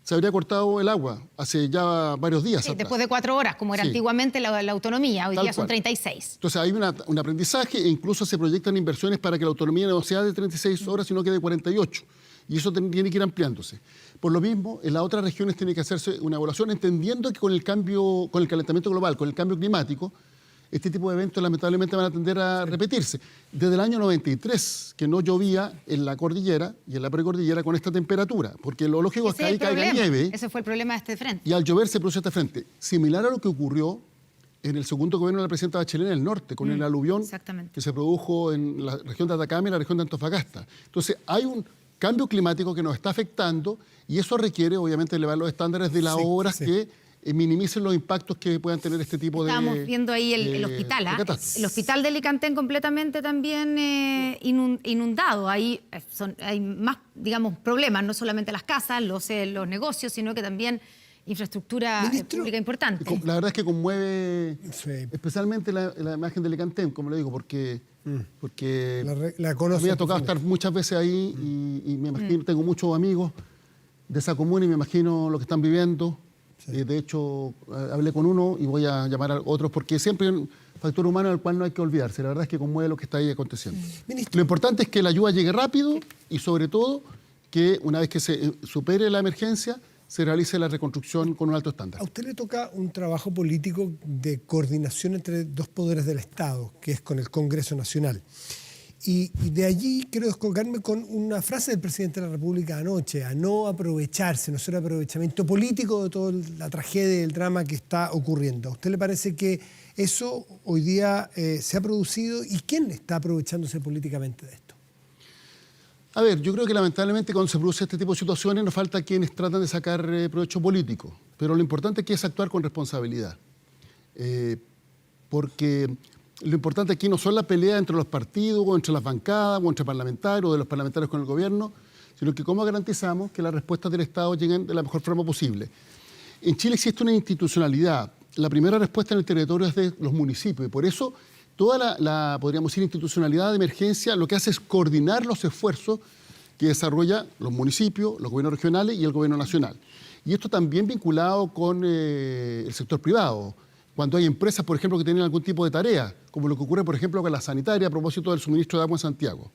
se habría cortado el agua hace ya varios días atrás. Después de 4 horas, como era antiguamente la autonomía, hoy día son 36. Entonces hay un aprendizaje e incluso se proyectan inversiones para que la autonomía no sea de 36 horas, sino que de 48. Y eso tiene que ir ampliándose. Por lo mismo, en las otras regiones tiene que hacerse una evaluación, entendiendo que con el calentamiento global, con el cambio climático, este tipo de eventos lamentablemente van a tender a repetirse. Desde el año 93, que no llovía en la cordillera y en la precordillera con esta temperatura, porque lo lógico es que ahí caiga nieve. Ese fue el problema de este frente. Y al llover se produce este frente. Similar a lo que ocurrió en el segundo gobierno de la presidenta Bachelet en el norte, con el aluvión que se produjo en la región de Atacama y la región de Antofagasta. Entonces, hay cambio climático que nos está afectando y eso requiere, obviamente, elevar los estándares de las obras que minimicen los impactos que puedan tener este tipo de... Estábamos viendo ahí el hospital, el hospital de Licantén completamente también inundado. Ahí hay más, digamos, problemas, no solamente las casas, los negocios, porque también infraestructura pública importante. La verdad es que conmueve especialmente la imagen de Licantén, como le digo, porque la conozco. me ha tocado estar muchas veces ahí y me imagino, tengo muchos amigos de esa comuna y me imagino lo que están viviendo. De hecho, hablé con uno y voy a llamar a otros porque siempre hay un factor humano del cual no hay que olvidarse. La verdad es que conmueve lo que está ahí aconteciendo. Lo importante es que la ayuda llegue rápido y sobre todo que una vez que se supere la emergencia se realice la reconstrucción con un alto estándar. A usted le toca un trabajo político de coordinación entre dos poderes del Estado, que es con el Congreso Nacional. Y de allí quiero descolgarme con una frase del presidente de la República anoche, a no aprovecharse, no ser aprovechamiento político de toda la tragedia y el drama que está ocurriendo. ¿A usted le parece que eso hoy día se ha producido y quién está aprovechándose políticamente de esto? A ver, yo creo que lamentablemente cuando se produce este tipo de situaciones nos falta quienes tratan de sacar provecho político, pero lo importante aquí es actuar con responsabilidad, porque lo importante aquí no son las peleas entre los partidos, o entre las bancadas, o entre parlamentarios, o de los parlamentarios con el gobierno, sino que cómo garantizamos que las respuestas del Estado lleguen de la mejor forma posible. En Chile existe una institucionalidad. La primera respuesta en el territorio es de los municipios, y por eso toda la podríamos decir, institucionalidad de emergencia lo que hace es coordinar los esfuerzos que desarrollan los municipios, los gobiernos regionales y el gobierno nacional. Y esto también vinculado con el sector privado. Cuando hay empresas, por ejemplo, que tienen algún tipo de tarea, como lo que ocurre, por ejemplo, con la sanitaria a propósito del suministro de agua en Santiago.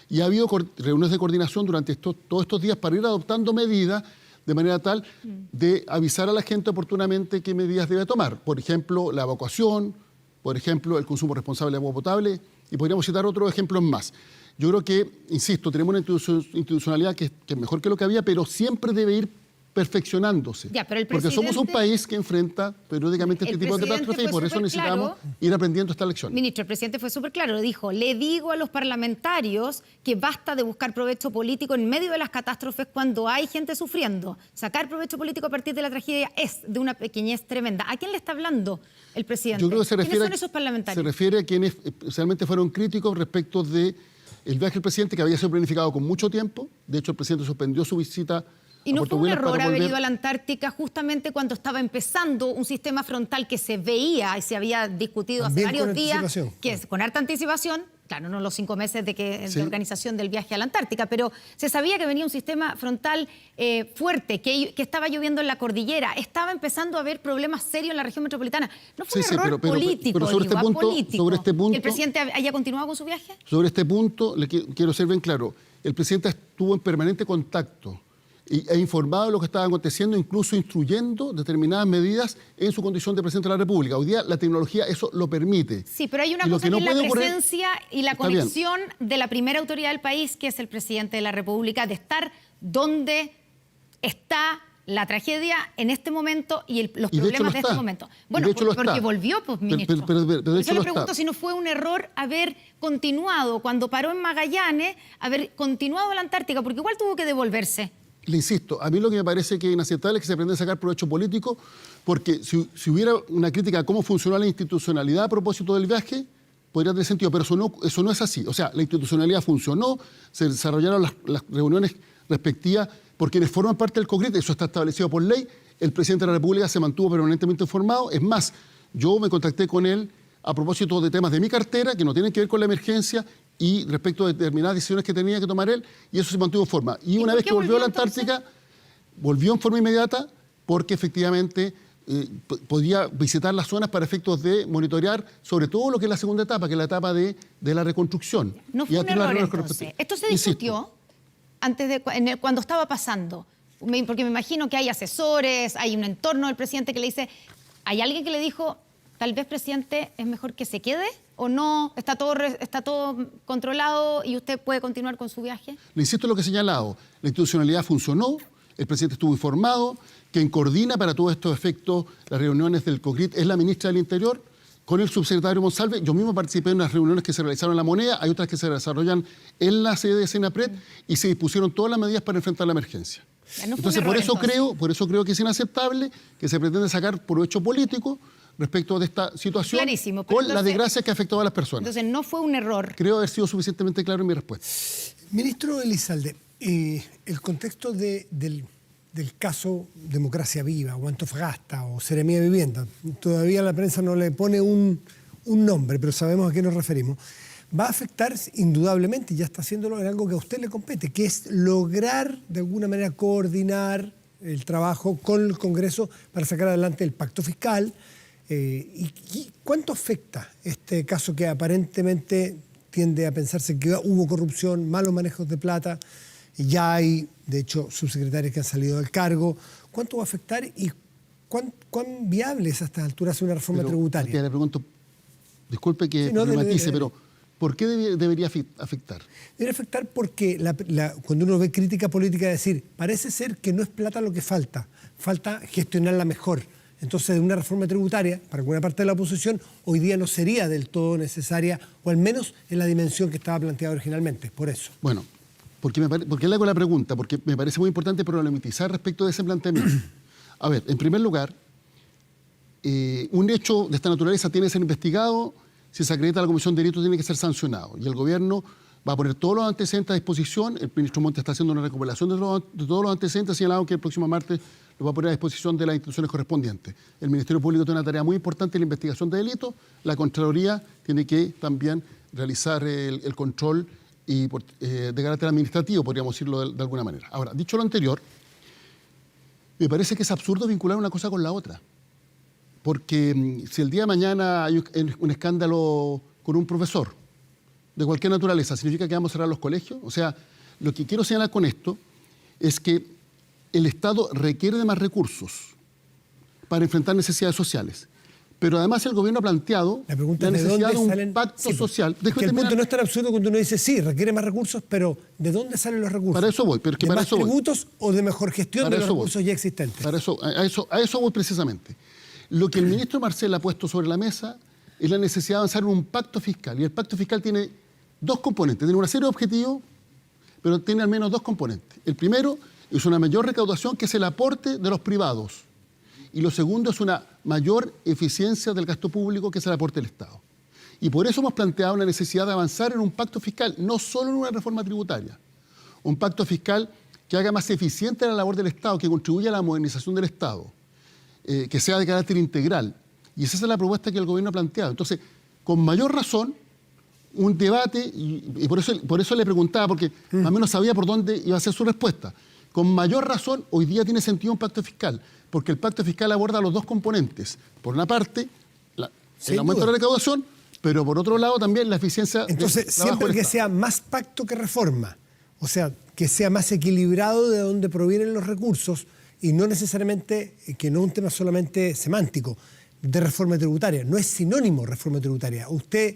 Y ha habido reuniones de coordinación durante todos estos días para ir adoptando medidas de manera tal de avisar a la gente oportunamente qué medidas debe tomar. Por ejemplo, la evacuación, por ejemplo, el consumo responsable de agua potable, y podríamos citar otros ejemplos más. Yo creo que, insisto, tenemos una institucionalidad que es mejor que lo que había, pero siempre debe ir perfeccionándose, porque somos un país que enfrenta periódicamente este tipo de catástrofes y por eso necesitamos ir aprendiendo esta lección. Ministro, el presidente fue súper claro, le dijo, le digo a los parlamentarios que basta de buscar provecho político en medio de las catástrofes cuando hay gente sufriendo. Sacar provecho político a partir de la tragedia es de una pequeñez tremenda. ¿A quién le está hablando el presidente? Yo creo que ¿Quiénes son esos parlamentarios? Se refiere a quienes especialmente fueron críticos respecto del viaje del presidente, que había sido planificado con mucho tiempo. De hecho, el presidente suspendió su visita. ¿Y no fue un error haber ido a la Antártica justamente cuando estaba empezando un sistema frontal que se veía y se había discutido hace varios días, que es con harta anticipación? Claro, no los 5 meses de organización del viaje a la Antártica, pero se sabía que venía un sistema frontal fuerte, que estaba lloviendo en la cordillera, estaba empezando a haber problemas serios en la región metropolitana. ¿No fue un error político, pero sobre este punto, que el presidente haya continuado con su viaje? Sobre este punto, le quiero ser bien claro, el presidente estuvo en permanente contacto e informado de lo que estaba aconteciendo, incluso instruyendo determinadas medidas en su condición de presidente de la República. Hoy día la tecnología eso lo permite. Sí, pero hay una cosa que es la presencia y la conexión de la primera autoridad del país, que es el presidente de la República, de estar donde está la tragedia en este momento y los problemas de este momento. Bueno, porque volvió, pues, ministro. Yo le pregunto si no fue un error haber continuado, cuando paró en Magallanes, haber continuado a la Antártica, porque igual tuvo que devolverse. Le insisto, a mí lo que me parece que es inaceptable es que se pretenda sacar provecho político, porque si hubiera una crítica a cómo funcionó la institucionalidad a propósito del viaje, podría tener sentido, pero eso no es así. O sea, la institucionalidad funcionó, se desarrollaron las reuniones respectivas por quienes forman parte del COCRIT, eso está establecido por ley, el presidente de la República se mantuvo permanentemente informado, es más, yo me contacté con él a propósito de temas de mi cartera que no tienen que ver con la emergencia y respecto de determinadas decisiones que tenía que tomar él, y eso se mantuvo en forma. Y una vez que volvió a la Antártica, volvió en forma inmediata porque efectivamente podía visitar las zonas para efectos de monitorear sobre todo lo que es la segunda etapa, que es la etapa de la reconstrucción. No fue un error, entonces. Esto se discutió cuando estaba pasando, porque me imagino que hay asesores, hay un entorno del presidente que le dice, ¿hay alguien que le dijo, tal vez, presidente, es mejor que se quede? ¿O no? ¿Está todo controlado y usted puede continuar con su viaje? Le insisto en lo que he señalado. La institucionalidad funcionó, el presidente estuvo informado, quien coordina para todos estos efectos las reuniones del COCRIT es la ministra del Interior con el subsecretario Monsalve. Yo mismo participé en unas reuniones que se realizaron en La Moneda, hay otras que se desarrollan en la sede de Senapred y se dispusieron todas las medidas para enfrentar la emergencia. Entonces, por eso creo que es inaceptable que se pretende sacar provecho político respecto de esta situación con la desgracia que ha afectado a las personas. Entonces, no fue un error. Creo haber sido suficientemente claro en mi respuesta. Ministro Elizalde, el contexto del caso Democracia Viva o Antofagasta o Seremía de Vivienda, todavía la prensa no le pone un nombre, pero sabemos a qué nos referimos, va a afectar indudablemente, ya está haciéndolo en algo que a usted le compete, que es lograr de alguna manera coordinar el trabajo con el Congreso para sacar adelante el pacto fiscal. ¿Y cuánto afecta este caso que aparentemente tiende a pensarse que hubo corrupción, malos manejos de plata? Ya hay, de hecho, subsecretarios que han salido del cargo. ¿Cuánto va a afectar y cuán viable es a estas alturas una reforma tributaria? Le pregunto, disculpe que problematice, pero ¿por qué debería afectar? Debería afectar porque cuando uno ve crítica política, decir, parece ser que no es plata lo que falta gestionarla mejor. Entonces, una reforma tributaria, para alguna parte de la oposición, hoy día no sería del todo necesaria, o al menos en la dimensión que estaba planteada originalmente, por eso. Bueno, ¿por qué le hago la pregunta? Porque me parece muy importante problematizar respecto de ese planteamiento. A ver, en primer lugar, un hecho de esta naturaleza tiene que ser investigado, si se acredita la Comisión de Delitos tiene que ser sancionado, y el gobierno va a poner todos los antecedentes a disposición. El ministro Montes está haciendo una recopilación de todos los antecedentes, señalado que el próximo martes lo va a poner a disposición de las instituciones correspondientes. El Ministerio Público tiene una tarea muy importante en la investigación de delitos, la Contraloría tiene que también realizar el control de carácter administrativo, podríamos decirlo de alguna manera. Ahora, dicho lo anterior, me parece que es absurdo vincular una cosa con la otra, porque si el día de mañana hay un escándalo con un profesor, de cualquier naturaleza, ¿significa que vamos a cerrar los colegios? O sea, lo que quiero señalar con esto es que el Estado requiere de más recursos para enfrentar necesidades sociales. Pero además el gobierno ha planteado la necesidad de un pacto social. El punto no es tan absurdo cuando uno dice, sí, requiere más recursos, pero ¿de dónde salen los recursos? Para eso voy. ¿De más tributos o de mejor gestión de los recursos ya existentes? A eso voy precisamente. Lo que el ministro Marcel ha puesto sobre la mesa es la necesidad de avanzar en un pacto fiscal. Y el pacto fiscal tiene dos componentes. Tiene una serie de objetivos, pero tiene al menos dos componentes. El primero es una mayor recaudación, que es el aporte de los privados. Y lo segundo es una mayor eficiencia del gasto público, que es el aporte del Estado. Y por eso hemos planteado la necesidad de avanzar en un pacto fiscal, no solo en una reforma tributaria. Un pacto fiscal que haga más eficiente la labor del Estado, que contribuya a la modernización del Estado, que sea de carácter integral. Y esa es la propuesta que el gobierno ha planteado. Entonces, con mayor razón, un debate, y por eso le preguntaba, porque más o menos sabía por dónde iba a ser su respuesta. Con mayor razón, hoy día tiene sentido un pacto fiscal, porque el pacto fiscal aborda los dos componentes. Por una parte, el aumento de la recaudación, pero por otro lado también la eficiencia. Entonces, siempre que sea más pacto que reforma, o sea, que sea más equilibrado de dónde provienen los recursos, y no necesariamente, que no es un tema solamente semántico, de reforma tributaria. No es sinónimo reforma tributaria. ¿Usted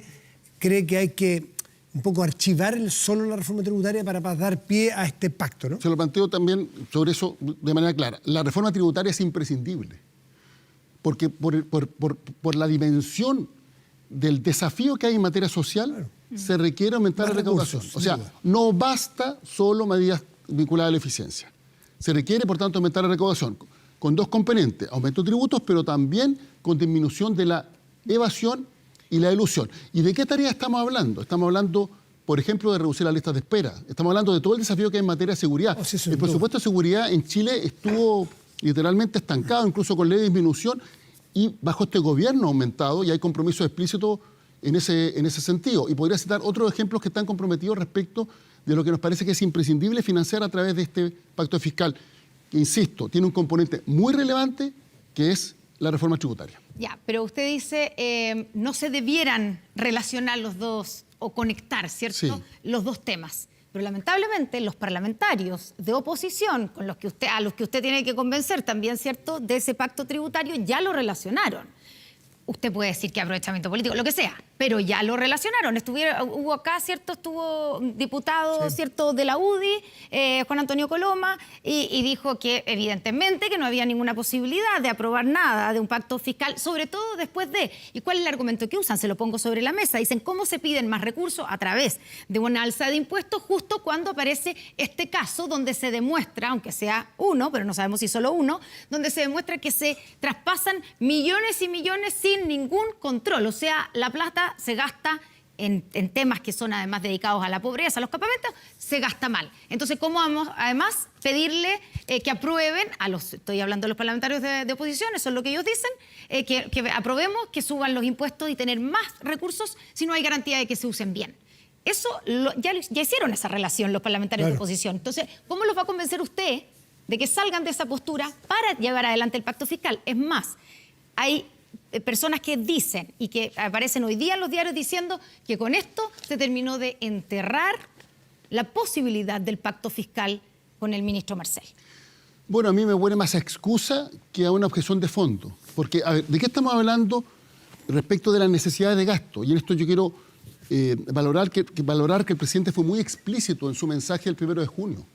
cree que hay que un poco archivar solo la reforma tributaria para dar pie a este pacto, ¿no? Se lo planteo también sobre eso de manera clara. La reforma tributaria es imprescindible, porque por la dimensión del desafío que hay en materia social, se requiere aumentar la recaudación. O sea, no basta solo medidas vinculadas a la eficiencia. Se requiere, por tanto, aumentar la recaudación con dos componentes: aumento de tributos, pero también con disminución de la evasión y la elusión. ¿Y de qué tarea estamos hablando? Estamos hablando, por ejemplo, de reducir las listas de espera. Estamos hablando de todo el desafío que hay en materia de seguridad. El presupuesto de seguridad en Chile estuvo literalmente estancado, incluso con leve disminución, y bajo este gobierno ha aumentado, y hay compromisos explícitos en ese sentido. Y podría citar otros ejemplos que están comprometidos respecto de lo que nos parece que es imprescindible financiar a través de este pacto fiscal, que, insisto, tiene un componente muy relevante, que es la reforma tributaria. Ya, pero usted dice, no se debieran relacionar los dos o conectar, ¿cierto? Sí. Los dos temas. Pero lamentablemente los parlamentarios de oposición a los que usted tiene que convencer también, ¿cierto?, de ese pacto tributario, ya lo relacionaron. usted puede decir que aprovechamiento político, lo que sea, pero ya lo relacionaron. Hubo acá, ¿cierto? Estuvo diputado, ¿cierto?, de la UDI, Juan Antonio Coloma, y dijo que evidentemente que no había ninguna posibilidad de aprobar nada de un pacto fiscal, sobre todo después de... ¿Y cuál es el argumento que usan? Se lo pongo sobre la mesa. Dicen, ¿cómo se piden más recursos? A través de una alza de impuestos, justo cuando aparece este caso donde se demuestra, aunque sea uno, pero no sabemos si solo uno, donde se demuestra que se traspasan millones y millones sin ningún control. O sea, la plata se gasta en temas que son además dedicados a la pobreza, a los campamentos, se gasta mal. Entonces, ¿cómo vamos además pedirle que aprueben estoy hablando de los parlamentarios de oposición, eso es lo que ellos dicen, que aprobemos que suban los impuestos y tener más recursos si no hay garantía de que se usen bien? Eso ya hicieron esa relación los parlamentarios de oposición. Entonces, ¿cómo los va a convencer usted de que salgan de esa postura para llevar adelante el pacto fiscal? Es más, hay personas que dicen y que aparecen hoy día en los diarios diciendo que con esto se terminó de enterrar la posibilidad del pacto fiscal con el ministro Marcel. Bueno, a mí me huele más a excusa que a una objeción de fondo. Porque, a ver, ¿de qué estamos hablando respecto de las necesidades de gasto? Y en esto yo quiero valorar que el presidente fue muy explícito en su mensaje el 1 de junio.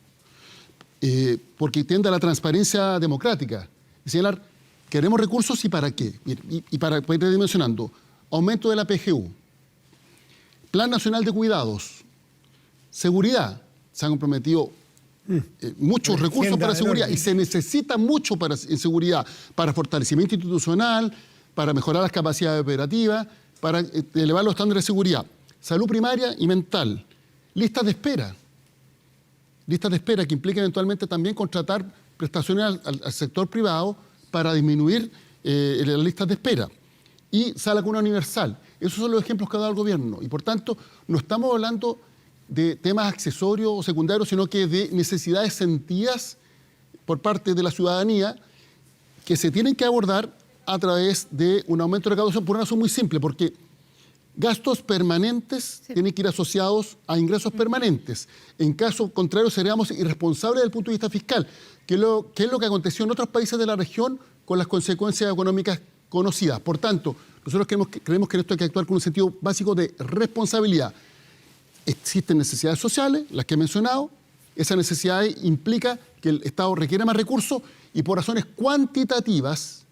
Porque tiende a la transparencia democrática. Y señalar, queremos recursos y para qué. Y para ir dimensionando, aumento de la PGU, Plan Nacional de Cuidados, seguridad. Se han comprometido muchos recursos para seguridad y se necesita mucho en seguridad, para fortalecimiento institucional, para mejorar las capacidades operativas, para elevar los estándares de seguridad. Salud primaria y mental. Listas de espera. Listas de espera que implican eventualmente también contratar prestaciones al sector privado para disminuir las listas de espera. Y sala cuna universal. Esos son los ejemplos que ha dado el gobierno. Y por tanto, no estamos hablando de temas accesorios o secundarios, sino que de necesidades sentidas por parte de la ciudadanía que se tienen que abordar a través de un aumento de recaudación por una razón muy simple, porque gastos permanentes tienen que ir asociados a ingresos permanentes. En caso contrario, seríamos irresponsables desde el punto de vista fiscal, que es lo que aconteció en otros países de la región con las consecuencias económicas conocidas. Por tanto, nosotros creemos que en esto hay que actuar con un sentido básico de responsabilidad. Existen necesidades sociales, las que he mencionado. Esa necesidad implica que el Estado requiere más recursos y por razones cuantitativas,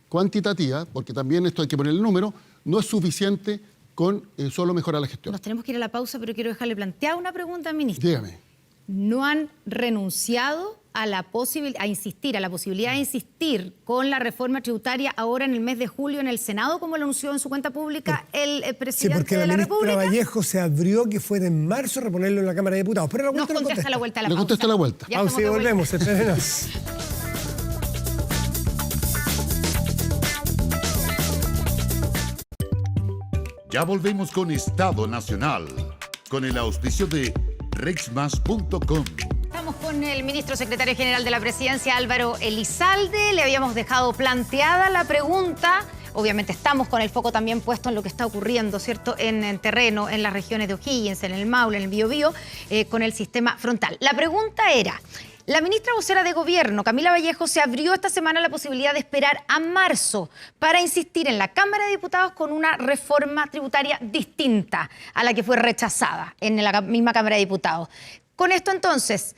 porque también esto hay que poner el número, no es suficiente con solo mejorar la gestión. Nos tenemos que ir a la pausa, pero quiero dejarle planteada una pregunta al ministro. Dígame. ¿No han renunciado a la posibilidad de insistir con la reforma tributaria ahora en el mes de julio en el Senado, como lo anunció en su cuenta pública el presidente de la República? Sí, porque la ministra Vallejo se abrió que fuera en marzo reponerlo en la Cámara de Diputados. Pero nos contesta la vuelta a la pausa. Le contesta la vuelta. Pausa y volvemos. Espérenos. Ya volvemos con Estado Nacional, con el auspicio de Rexmas.com. Estamos con el ministro secretario general de la Presidencia, Álvaro Elizalde. Le habíamos dejado planteada la pregunta. Obviamente estamos con el foco también puesto en lo que está ocurriendo, ¿cierto?, en terreno, en las regiones de O'Higgins, en el Maule, en el Biobío, con el sistema frontal. La pregunta era... La ministra vocera de Gobierno, Camila Vallejo, se abrió esta semana la posibilidad de esperar a marzo para insistir en la Cámara de Diputados con una reforma tributaria distinta a la que fue rechazada en la misma Cámara de Diputados. Con esto, entonces,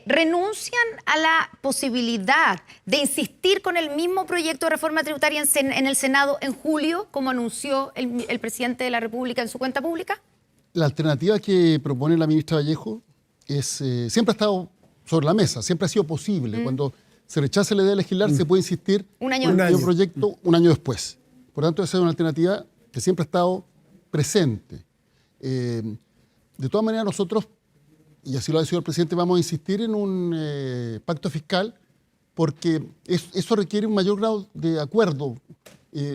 ¿renuncian a la posibilidad de insistir con el mismo proyecto de reforma tributaria en el Senado en julio, como anunció el presidente de la República en su cuenta pública? La alternativa que propone la ministra Vallejo siempre ha estado sobre la mesa, siempre ha sido posible. Cuando se rechaza la idea de legislar, se puede insistir un año con después. un proyecto un año después. Por tanto, esa es una alternativa que siempre ha estado presente. De todas maneras, nosotros, y así lo ha decidido el presidente, vamos a insistir en un pacto fiscal porque eso requiere un mayor grado de acuerdo,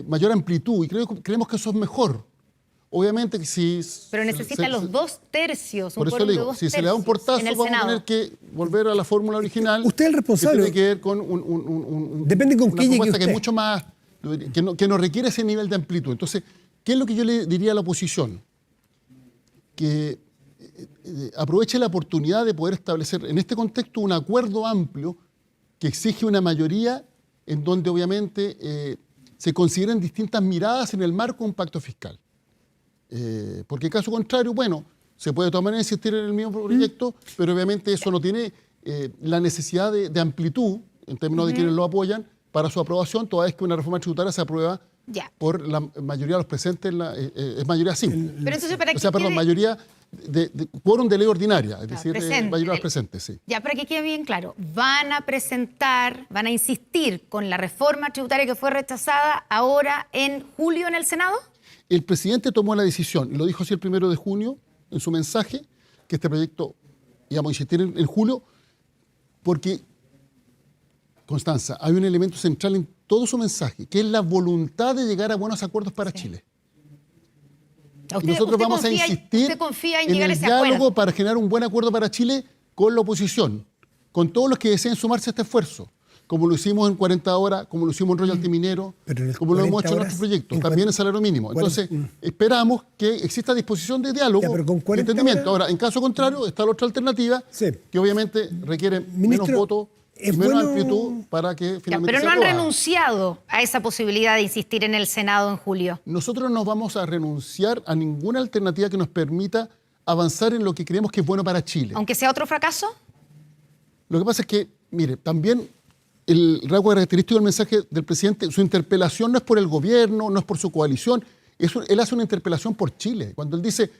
mayor amplitud, y creemos que eso es mejor. Obviamente que si... Pero necesita los 2/3. Por eso le digo, si se le da un portazo, vamos a tener que volver a la fórmula original. Usted es el responsable. Que tiene que ver con Depende con una quién llegue propuesta que usted. es mucho más... que no requiere ese nivel de amplitud. Entonces, ¿qué es lo que yo le diría a la oposición? Que aproveche la oportunidad de poder establecer en este contexto un acuerdo amplio que exige una mayoría en donde obviamente se consideren distintas miradas en el marco de un pacto fiscal. Porque en caso contrario, bueno, se puede de todas maneras insistir en el mismo proyecto, pero obviamente eso no tiene la necesidad de amplitud en términos de quienes lo apoyan para su aprobación, toda vez que una reforma tributaria se aprueba por la mayoría de los presentes, es mayoría simple. Pero entonces, para que mayoría de quórum de ley ordinaria, es decir, mayoría de los presentes, sí. Ya, para que quede bien claro, van a insistir con la reforma tributaria que fue rechazada ahora en julio en el Senado. El presidente tomó la decisión, y lo dijo así el 1 de junio en su mensaje, que este proyecto íbamos a insistir en julio, porque, Constanza, hay un elemento central en todo su mensaje, que es la voluntad de llegar a buenos acuerdos para Chile. Y nosotros vamos a insistir en el diálogo para generar un buen acuerdo para Chile con la oposición, con todos los que deseen sumarse a este esfuerzo, como lo hicimos en 40 horas, como lo hicimos en Royalty Minero, como lo hemos hecho en nuestros proyectos, también en salario mínimo. Entonces, esperamos que exista disposición de diálogo, de entendimiento. Ahora, en caso contrario, está la otra alternativa, que obviamente requiere menos votos, menos amplitud para que finalmente pero se no han apruebe. renunciado a esa posibilidad de insistir en el Senado en julio. Nosotros no vamos a renunciar a ninguna alternativa que nos permita avanzar en lo que creemos que es bueno para Chile. Aunque sea otro fracaso. Lo que pasa es que, mire, también el rasgo característico del mensaje del presidente, su interpelación no es por el gobierno, no es por su coalición, él hace una interpelación por Chile. Cuando él dice,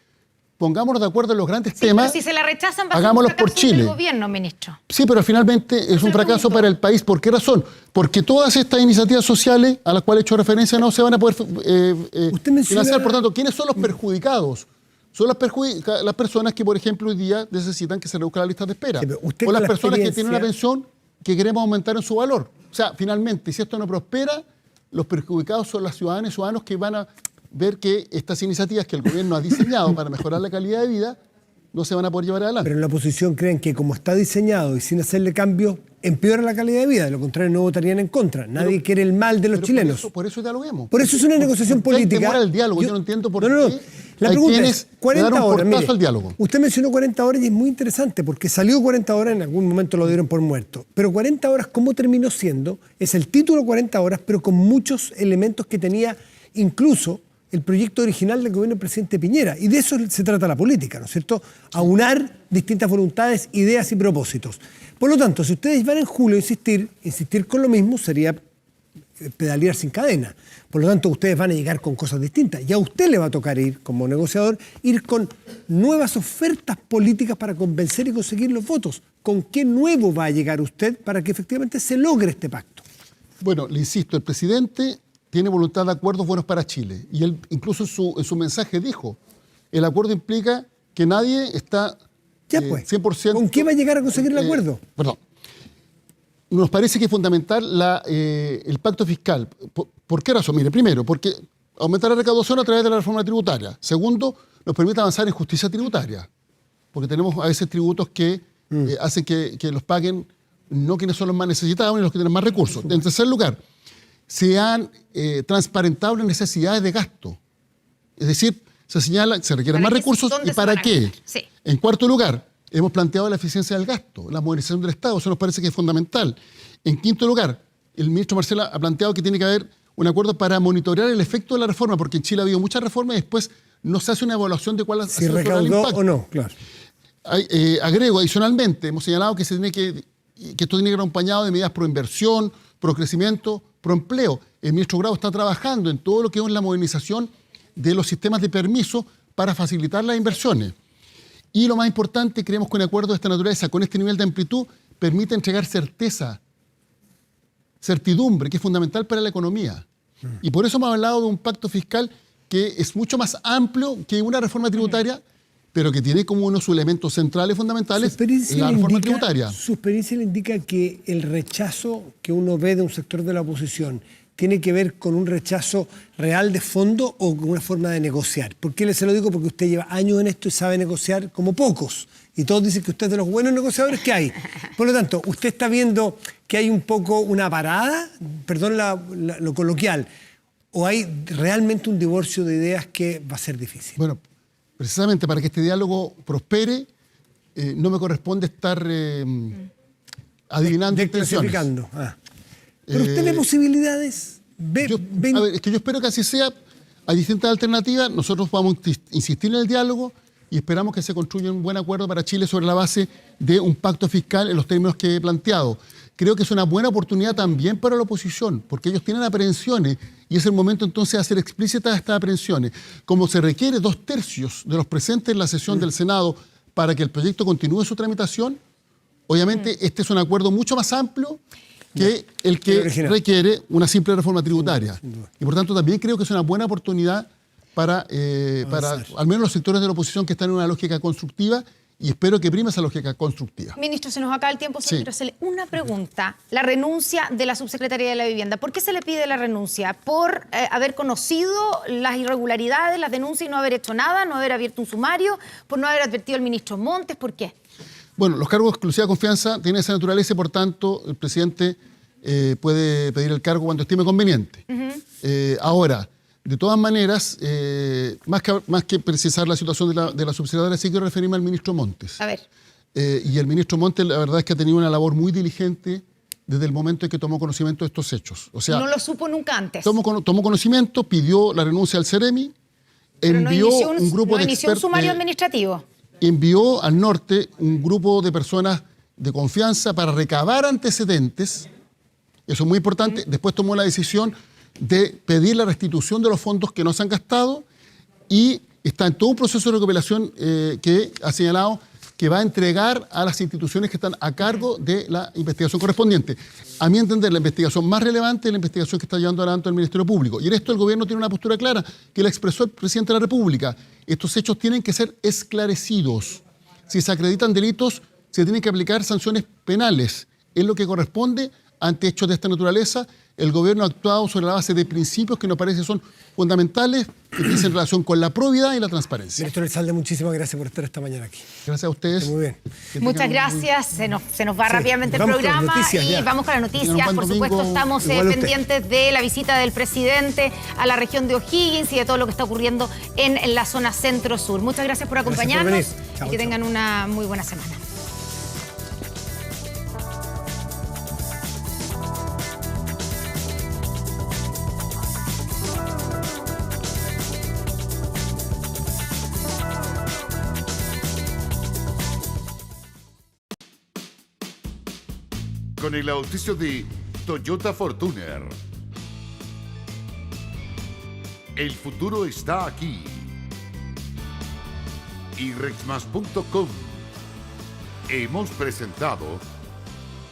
pongámonos de acuerdo en los grandes temas, pero si se la rechazan, va a ser un hagámoslos por fracaso del Chile. gobierno, ministro. Sí, pero finalmente es un fracaso para el país. ¿Por qué razón? Porque todas estas iniciativas sociales a las cuales he hecho referencia no se van a poder financiar. Por tanto, ¿quiénes son los perjudicados? Son las personas que, por ejemplo, hoy día necesitan que se reduzca la lista de espera. O las personas que tienen una pensión que queremos aumentar en su valor. O sea, finalmente, si esto no prospera, los perjudicados son las ciudadanas y ciudadanos que van a ver que estas iniciativas que el gobierno ha diseñado para mejorar la calidad de vida no se van a poder llevar adelante. Pero en la oposición creen que como está diseñado y sin hacerle cambios, empeora la calidad de vida. De lo contrario, no votarían en contra. Nadie quiere el mal de los chilenos. Por eso dialoguemos. Por eso es una negociación política. Demora el diálogo. Yo no entiendo por qué. La pregunta es, 40 horas. Mire, al diálogo. Usted mencionó 40 horas y es muy interesante porque salió 40 horas, en algún momento lo dieron por muerto. Pero 40 horas, ¿cómo terminó siendo? Es el título 40 horas, pero con muchos elementos que tenía incluso el proyecto original del gobierno del presidente Piñera. Y de eso se trata la política, ¿no es cierto? Aunar distintas voluntades, ideas y propósitos. Por lo tanto, si ustedes van en julio a insistir con lo mismo sería pedalear sin cadena. Por lo tanto, ustedes van a llegar con cosas distintas. Y a usted le va a tocar ir, como negociador, ir con nuevas ofertas políticas para convencer y conseguir los votos. ¿Con qué nuevo va a llegar usted para que efectivamente se logre este pacto? Bueno, le insisto, el presidente tiene voluntad de acuerdos buenos para Chile. Y él incluso en su mensaje dijo, el acuerdo implica que nadie está 100%... ¿Con qué va a llegar a conseguir el acuerdo? Perdón. Nos parece que es fundamental el pacto fiscal. ¿Por qué razón? Mire, primero, porque aumentar la recaudación a través de la reforma tributaria. Segundo, nos permite avanzar en justicia tributaria. Porque tenemos a veces tributos que hacen que los paguen no quienes son los más necesitados ni los que tienen más recursos. En tercer lugar, se han transparentado las necesidades de gasto. Es decir, se señala, se requieren más recursos y ¿para qué? Sí. En cuarto lugar, hemos planteado la eficiencia del gasto, la modernización del Estado, eso nos parece que es fundamental. En quinto lugar, el ministro Marcela ha planteado que tiene que haber un acuerdo para monitorear el efecto de la reforma, porque en Chile ha habido muchas reformas y después no se hace una evaluación de cuál ha sido el impacto. O no, claro. Agrego, adicionalmente, hemos señalado que esto tiene que ir acompañado de medidas pro inversión, pro crecimiento, pro empleo. El ministro Grau está trabajando en todo lo que es la modernización de los sistemas de permiso para facilitar las inversiones. Y lo más importante, creemos que un acuerdo de esta naturaleza, con este nivel de amplitud, permite entregar certidumbre, que es fundamental para la economía. Y por eso hemos hablado de un pacto fiscal que es mucho más amplio que una reforma tributaria, pero que tiene como uno de sus elementos centrales fundamentales la reforma tributaria. Su experiencia le indica que el rechazo que uno ve de un sector de la oposición tiene que ver con un rechazo real de fondo o con una forma de negociar. ¿Por qué se lo digo? Porque usted lleva años en esto y sabe negociar como pocos. Y todos dicen que usted es de los buenos negociadores que hay. Por lo tanto, usted está viendo que hay un poco una parada, perdón lo coloquial, o hay realmente un divorcio de ideas que va a ser difícil. Bueno, precisamente para que este diálogo prospere, no me corresponde estar adivinando intenciones. ¿Pero usted ve posibilidades? yo espero que así sea. Hay distintas alternativas, nosotros vamos a insistir en el diálogo y esperamos que se construya un buen acuerdo para Chile sobre la base de un pacto fiscal en los términos que he planteado. Creo que es una buena oportunidad también para la oposición, porque ellos tienen aprehensiones y es el momento entonces de hacer explícitas estas aprehensiones. Como se requiere 2/3 de los presentes en la sesión del Senado para que el proyecto continúe su tramitación, obviamente este es un acuerdo mucho más amplio que el que requiere una simple reforma tributaria. Y por tanto también creo que es una buena oportunidad para al menos los sectores de la oposición que están en una lógica constructiva, y espero que prime esa lógica constructiva. Ministro, se nos acaba el tiempo, quiero hacerle una pregunta. La renuncia de la subsecretaría de la Vivienda. ¿Por qué se le pide la renuncia? ¿Por haber conocido las irregularidades, las denuncias y no haber hecho nada, no haber abierto un sumario, por no haber advertido al ministro Montes? ¿Por qué? Bueno, los cargos de exclusiva confianza tienen esa naturaleza y por tanto el presidente puede pedir el cargo cuando estime conveniente. Ahora, de todas maneras, más que precisar la situación de la subsecretaria, sí quiero referirme al ministro Montes. A ver. Y el ministro Montes, la verdad es que ha tenido una labor muy diligente desde el momento en que tomó conocimiento de estos hechos. O sea, no lo supo nunca antes. Tomó conocimiento, pidió la renuncia al Ceremi, envió un grupo de expertos. ¿Inició un sumario administrativo? Envió al norte un grupo de personas de confianza para recabar antecedentes. Eso es muy importante. Después tomó la decisión de pedir la restitución de los fondos que no se han gastado y está en todo un proceso de recopilación que ha señalado que va a entregar a las instituciones que están a cargo de la investigación correspondiente. A mi entender, la investigación más relevante es la investigación que está llevando adelante el Ministerio Público. Y en esto el gobierno tiene una postura clara, que la expresó el presidente de la República. Estos hechos tienen que ser esclarecidos. Si se acreditan delitos, se tienen que aplicar sanciones penales. Es lo que corresponde ante hechos de esta naturaleza. El gobierno ha actuado sobre la base de principios que nos parece son fundamentales, que tienen relación con la probidad y la transparencia. Ministro Elizalde, muchísimas gracias por estar esta mañana aquí. Gracias a ustedes. Muy bien. Muchas gracias. Se nos va rápidamente el programa y vamos con las noticias. Por supuesto, estamos pendientes de la visita del presidente a la región de O'Higgins y de todo lo que está ocurriendo en la zona centro-sur. Muchas gracias por acompañarnos y que tengan una muy buena semana. Con el auspicio de Toyota Fortuner. El futuro está aquí. Y Rexmas.com. Hemos presentado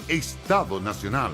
Estado Nacional.